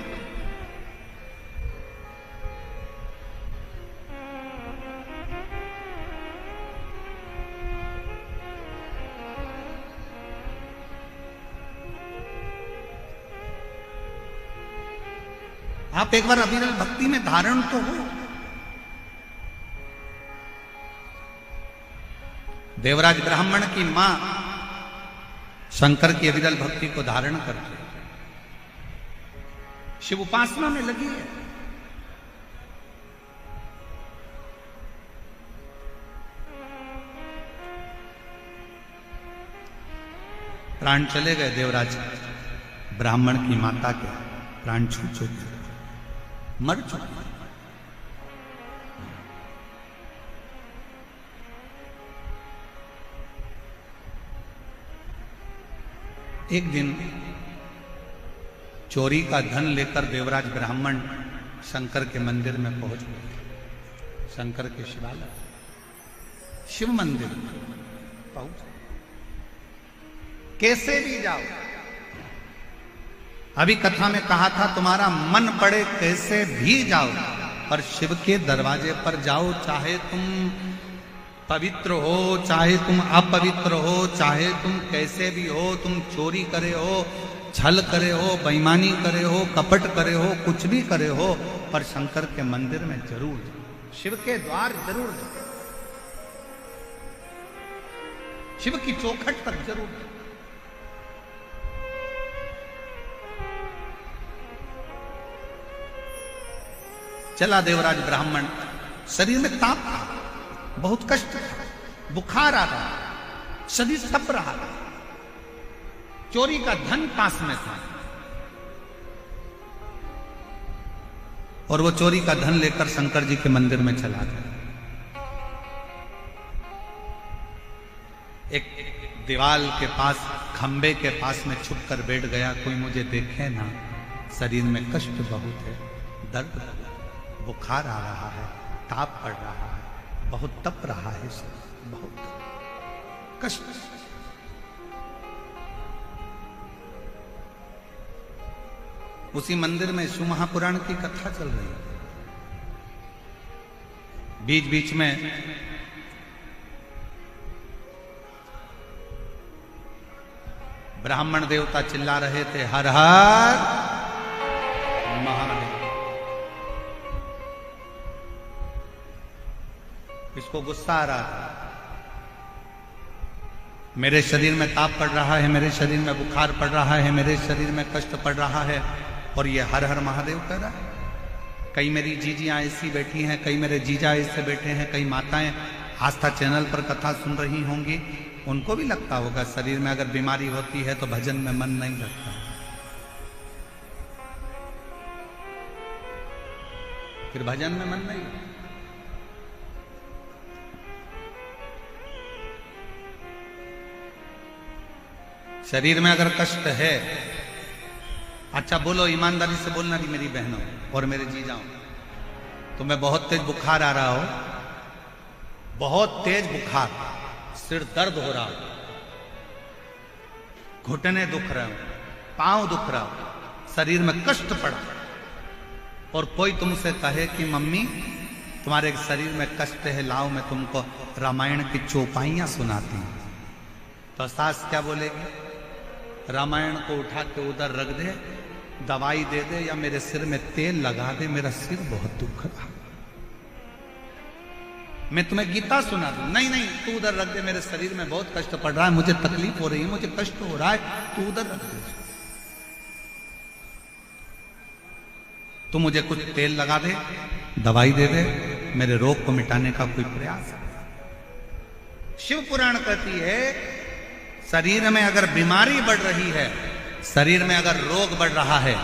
आप एक बार अविरल भक्ति में धारण तो हो। देवराज ब्राह्मण की मां शंकर की अविरल भक्ति को धारण करके शिव उपासना में लगी है। प्राण चले गए देवराज ब्राह्मण की माता के, प्राण छूट चुके, मर चुके। एक दिन चोरी का धन लेकर देवराज ब्राह्मण शंकर के मंदिर में पहुंच गए। शंकर के शिवालय शिव मंदिर पहुंच, कैसे भी जाओ। अभी कथा में कहा था तुम्हारा मन पड़े कैसे भी जाओ, पर शिव के दरवाजे पर जाओ। चाहे तुम पवित्र हो, चाहे तुम अपवित्र हो, चाहे तुम कैसे भी हो, तुम चोरी करे हो, छल करे हो, बेईमानी करे हो, कपट करे हो, कुछ भी करे हो, पर शंकर के मंदिर में जरूर जाओ, शिव के द्वार जरूर जाओ, शिव की चौखट तक जरूर जाओ। चला देवराज ब्राह्मण, शरीर में ताप था, बहुत कष्ट था, बुखार आ रहा, शरीर तप रहा, चोरी का धन पास में था, और वो चोरी का धन लेकर शंकर जी के मंदिर में चला गया। एक दीवाल के पास, खंबे के पास में छुप कर बैठ गया, कोई मुझे देखे ना, शरीर में कष्ट बहुत है, दर्द, बुखार आ रहा है, ताप पड़ रहा है, बहुत तप रहा है, बहुत कष्ट। उसी मंदिर में शिव महापुराण की कथा चल रही है। बीच बीच में ब्राह्मण देवता चिल्ला रहे थे, हर हर महादेव। इसको गुस्सा आ रहा था, मेरे शरीर में ताप पड़ रहा है, मेरे शरीर में बुखार पड़ रहा है, मेरे शरीर में कष्ट पड़ रहा है, और ये हर हर महादेव कह रहा है। कई मेरी जीजियां ऐसी बैठी हैं, कई मेरे जीजा ऐसे बैठे हैं, कई माताएं आस्था चैनल पर कथा सुन रही होंगी, उनको भी लगता होगा शरीर में अगर बीमारी होती है तो भजन में मन नहीं लगता, फिर भजन में मन नहीं लगता। शरीर में अगर कष्ट है, अच्छा बोलो, ईमानदारी से बोलना भी मेरी बहनों और मेरे जीजाओं, तुम्हें बहुत तेज बुखार आ रहा हो, बहुत तेज बुखार, सिर दर्द हो रहा हो, घुटने दुख रहे हो, पांव दुख रहा हो, शरीर में कष्ट पड़ा, और कोई तुमसे कहे कि मम्मी तुम्हारे शरीर में कष्ट है, लाओ मैं तुमको रामायण की चौपाइयां सुनाती हूं, तो सास क्या बोलेगी? रामायण को उठा के उधर रख दे, दवाई दे दे, या मेरे सिर में तेल लगा दे, मेरा सिर बहुत दुख रहा, मैं तुम्हें गीता सुना दूं। नहीं नहीं, तू उधर रख दे, मेरे शरीर में बहुत कष्ट पड़ रहा है, मुझे तकलीफ हो रही है, मुझे कष्ट हो रहा है, तू उधर रख दे, तू मुझे कुछ तेल लगा दे, दवाई दे दे, मेरे रोग को मिटाने का कोई प्रयास। शिव पुराण कहती है शरीर में अगर बीमारी बढ़ रही है, शरीर में अगर रोग बढ़ रहा है,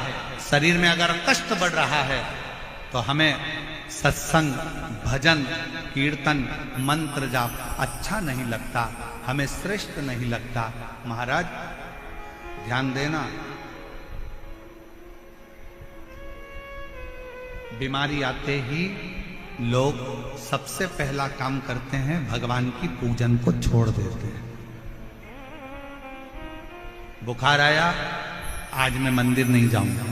शरीर में अगर कष्ट बढ़ रहा है, तो हमें सत्संग, भजन, कीर्तन, मंत्र जाप अच्छा नहीं लगता, हमें श्रेष्ठ नहीं लगता। महाराज ध्यान देना, बीमारी आते ही लोग सबसे पहला काम करते हैं, भगवान की पूजन को छोड़ देते हैं। बुखार आया, आज मैं मंदिर नहीं जाऊंगा,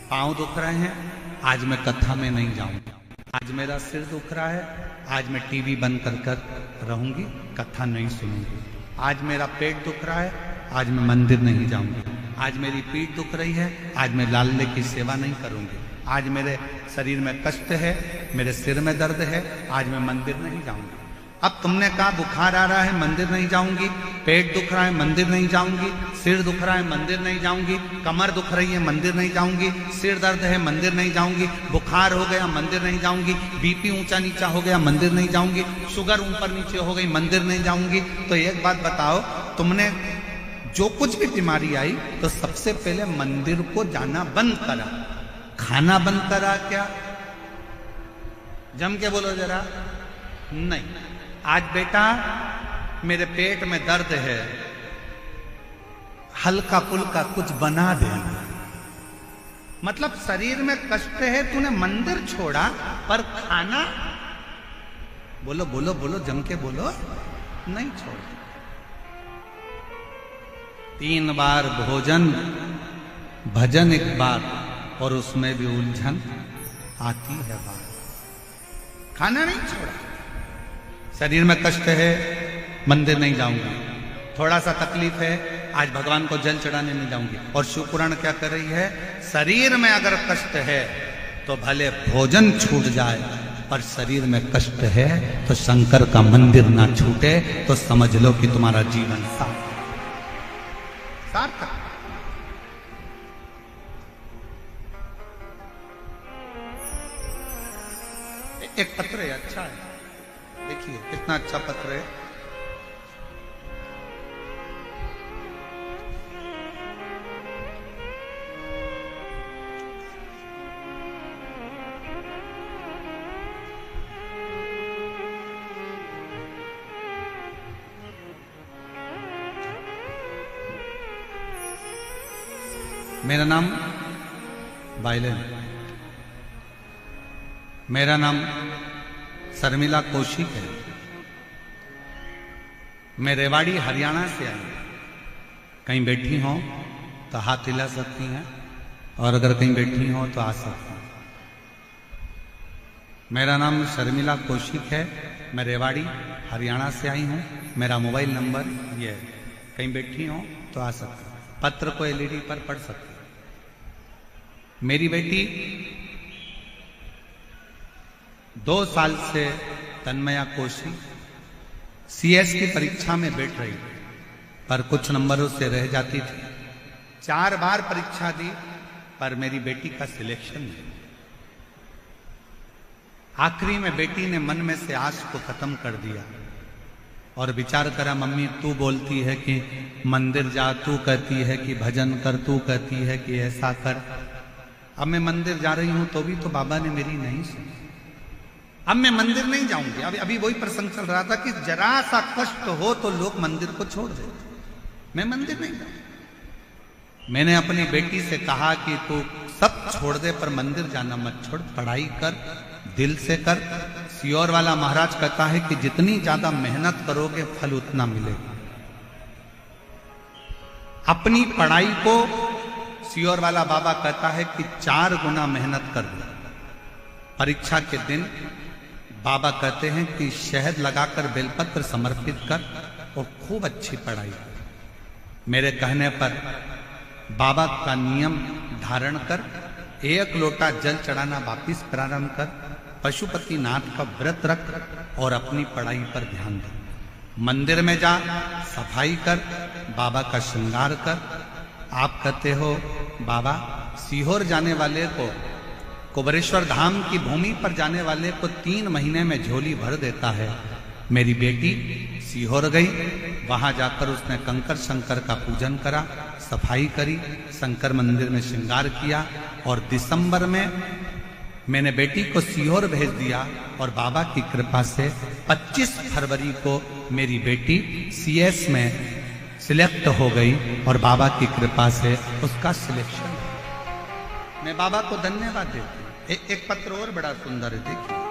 पांव दुख रहे हैं, आज मैं कथा में नहीं जाऊंगा, आज मेरा सिर दुख रहा है, आज मैं टीवी बंद कर रहूंगी, कथा नहीं सुनूंगी, आज मेरा पेट दुख रहा है, आज मैं मंदिर नहीं जाऊंगी, आज मेरी पीठ दुख रही है, आज मैं लाले की सेवा नहीं करूंगी, आज मेरे शरीर में कष्ट है, मेरे सिर में दर्द है, आज मैं मंदिर नहीं जाऊंगी। अब तुमने कहा बुखार आ रहा है, मंदिर नहीं जाऊंगी, पेट दुख रहा है, मंदिर नहीं जाऊंगी, सिर दुख रहा है, मंदिर नहीं जाऊंगी, कमर दुख रही है, मंदिर नहीं जाऊंगी, सिर दर्द है, मंदिर नहीं जाऊंगी, बुखार हो गया, मंदिर नहीं जाऊंगी, बीपी ऊंचा नीचा हो गया, मंदिर नहीं जाऊंगी, शुगर ऊपर नीचे हो गई, मंदिर नहीं जाऊंगी। तो एक बात बताओ, तुमने जो कुछ भी बीमारी आई तो सबसे पहले मंदिर को जाना बंद करा, खाना बंद करा क्या? जम के बोलो जरा। नहीं, आज बेटा मेरे पेट में दर्द है, हल्का फुल्का कुछ बना दे, मतलब शरीर में कष्ट है, तूने मंदिर छोड़ा पर खाना, बोलो बोलो बोलो, जम के बोलो, नहीं छोड़ा। 3 बार भोजन, भजन 1 बार, और उसमें भी उलझन आती है बात। खाना नहीं छोड़ा, शरीर में कष्ट है, मंदिर नहीं जाऊंगी, थोड़ा सा तकलीफ है, आज भगवान को जल चढ़ाने नहीं जाऊंगी। और शिव पुराण क्या कर रही है, शरीर में अगर कष्ट है तो भले भोजन छूट जाए, पर शरीर में कष्ट है तो शंकर का मंदिर ना छूटे, तो समझ लो कि तुम्हारा जीवन सार्थक। एक पत्र है, अच्छा है, देखिए कितना अच्छा पत्र है। मेरा नाम बाइलेन, मेरा नाम शर्मिला कौशिक है। मैं रेवाड़ी हरियाणा से आई। कहीं बैठी हो तो हाथ हिला सकती हैं, और अगर कहीं बैठी हो तो आ सकती हैं। मेरा नाम शर्मिला कौशिक है, मैं रेवाड़ी हरियाणा से आई हूँ। मेरा मोबाइल नंबर ये है, कहीं बैठी हो तो आ सकती हैं। पत्र को एलईडी पर पढ़ सकते हैं। मेरी बेटी 2 साल से तन्मया कौशिक सीएस की परीक्षा में बैठ रही, पर कुछ नंबरों से रह जाती थी। 4 बार परीक्षा दी, पर मेरी बेटी का सिलेक्शन नहीं। आखिरी में बेटी ने मन में से आस को खत्म कर दिया और विचार करा, मम्मी तू बोलती है कि मंदिर जा, तू कहती है कि भजन कर, तू कहती है कि ऐसा कर। अब मैं मंदिर जा रही हूं तो भी तो बाबा ने मेरी नहीं सुनी। अब मैं मंदिर नहीं जाऊंगी। अभी वही प्रसंग चल रहा था कि जरा सा कष्ट हो तो लोग मंदिर को छोड़ देते। मैं मंदिर नहीं जाऊंगी। मैंने अपनी बेटी से कहा कि तू सब छोड़ दे, पर मंदिर जाना मत छोड़, पढ़ाई कर, दिल से कर। सियोर वाला महाराज कहता है कि जितनी ज्यादा मेहनत करोगे फल उतना मिलेगा। अपनी पढ़ाई को सियोर वाला बाबा कहता है कि 4 गुना मेहनत कर दो। परीक्षा के दिन बाबा कहते हैं कि शहद लगाकर बेलपत्र समर्पित कर और खूब अच्छी पढ़ाई कर। मेरे कहने पर बाबा का नियम धारण कर, 1 लोटा जल चढ़ाना वापिस प्रारंभ कर, पशुपति नाथ का व्रत रख और अपनी पढ़ाई पर ध्यान दे। मंदिर में जा, सफाई कर, बाबा का श्रृंगार कर। आप कहते हो बाबा सीहोर जाने वाले को, कुबरेश्वर धाम की भूमि पर जाने वाले को 3 महीने में झोली भर देता है। मेरी बेटी सीहोर गई, वहां जाकर उसने कंकर शंकर का पूजन करा, सफाई करी, शंकर मंदिर में श्रृंगार किया, और दिसंबर में मैंने बेटी को सीहोर भेज दिया। और बाबा की कृपा से 25 फरवरी को मेरी बेटी सीएस में सिलेक्ट हो गई, और बाबा की कृपा से उसका सिलेक्शन। मैं बाबा को धन्यवाद देती हूँ। एक पत्र और बड़ा सुंदर है, देखिए।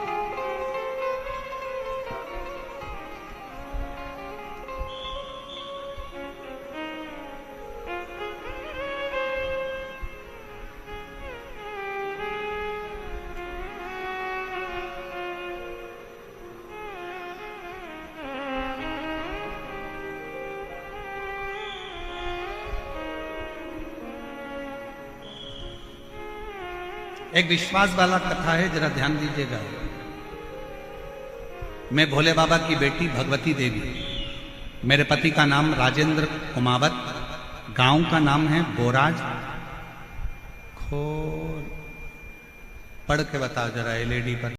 एक विश्वास वाला कथा है, जरा ध्यान दीजिएगा। मैं भोले बाबा की बेटी भगवती देवी, मेरे पति का नाम राजेंद्र कुमावत, गांव का नाम है बोराज खोर। पढ़ के बताओ जरा एलईडी पर।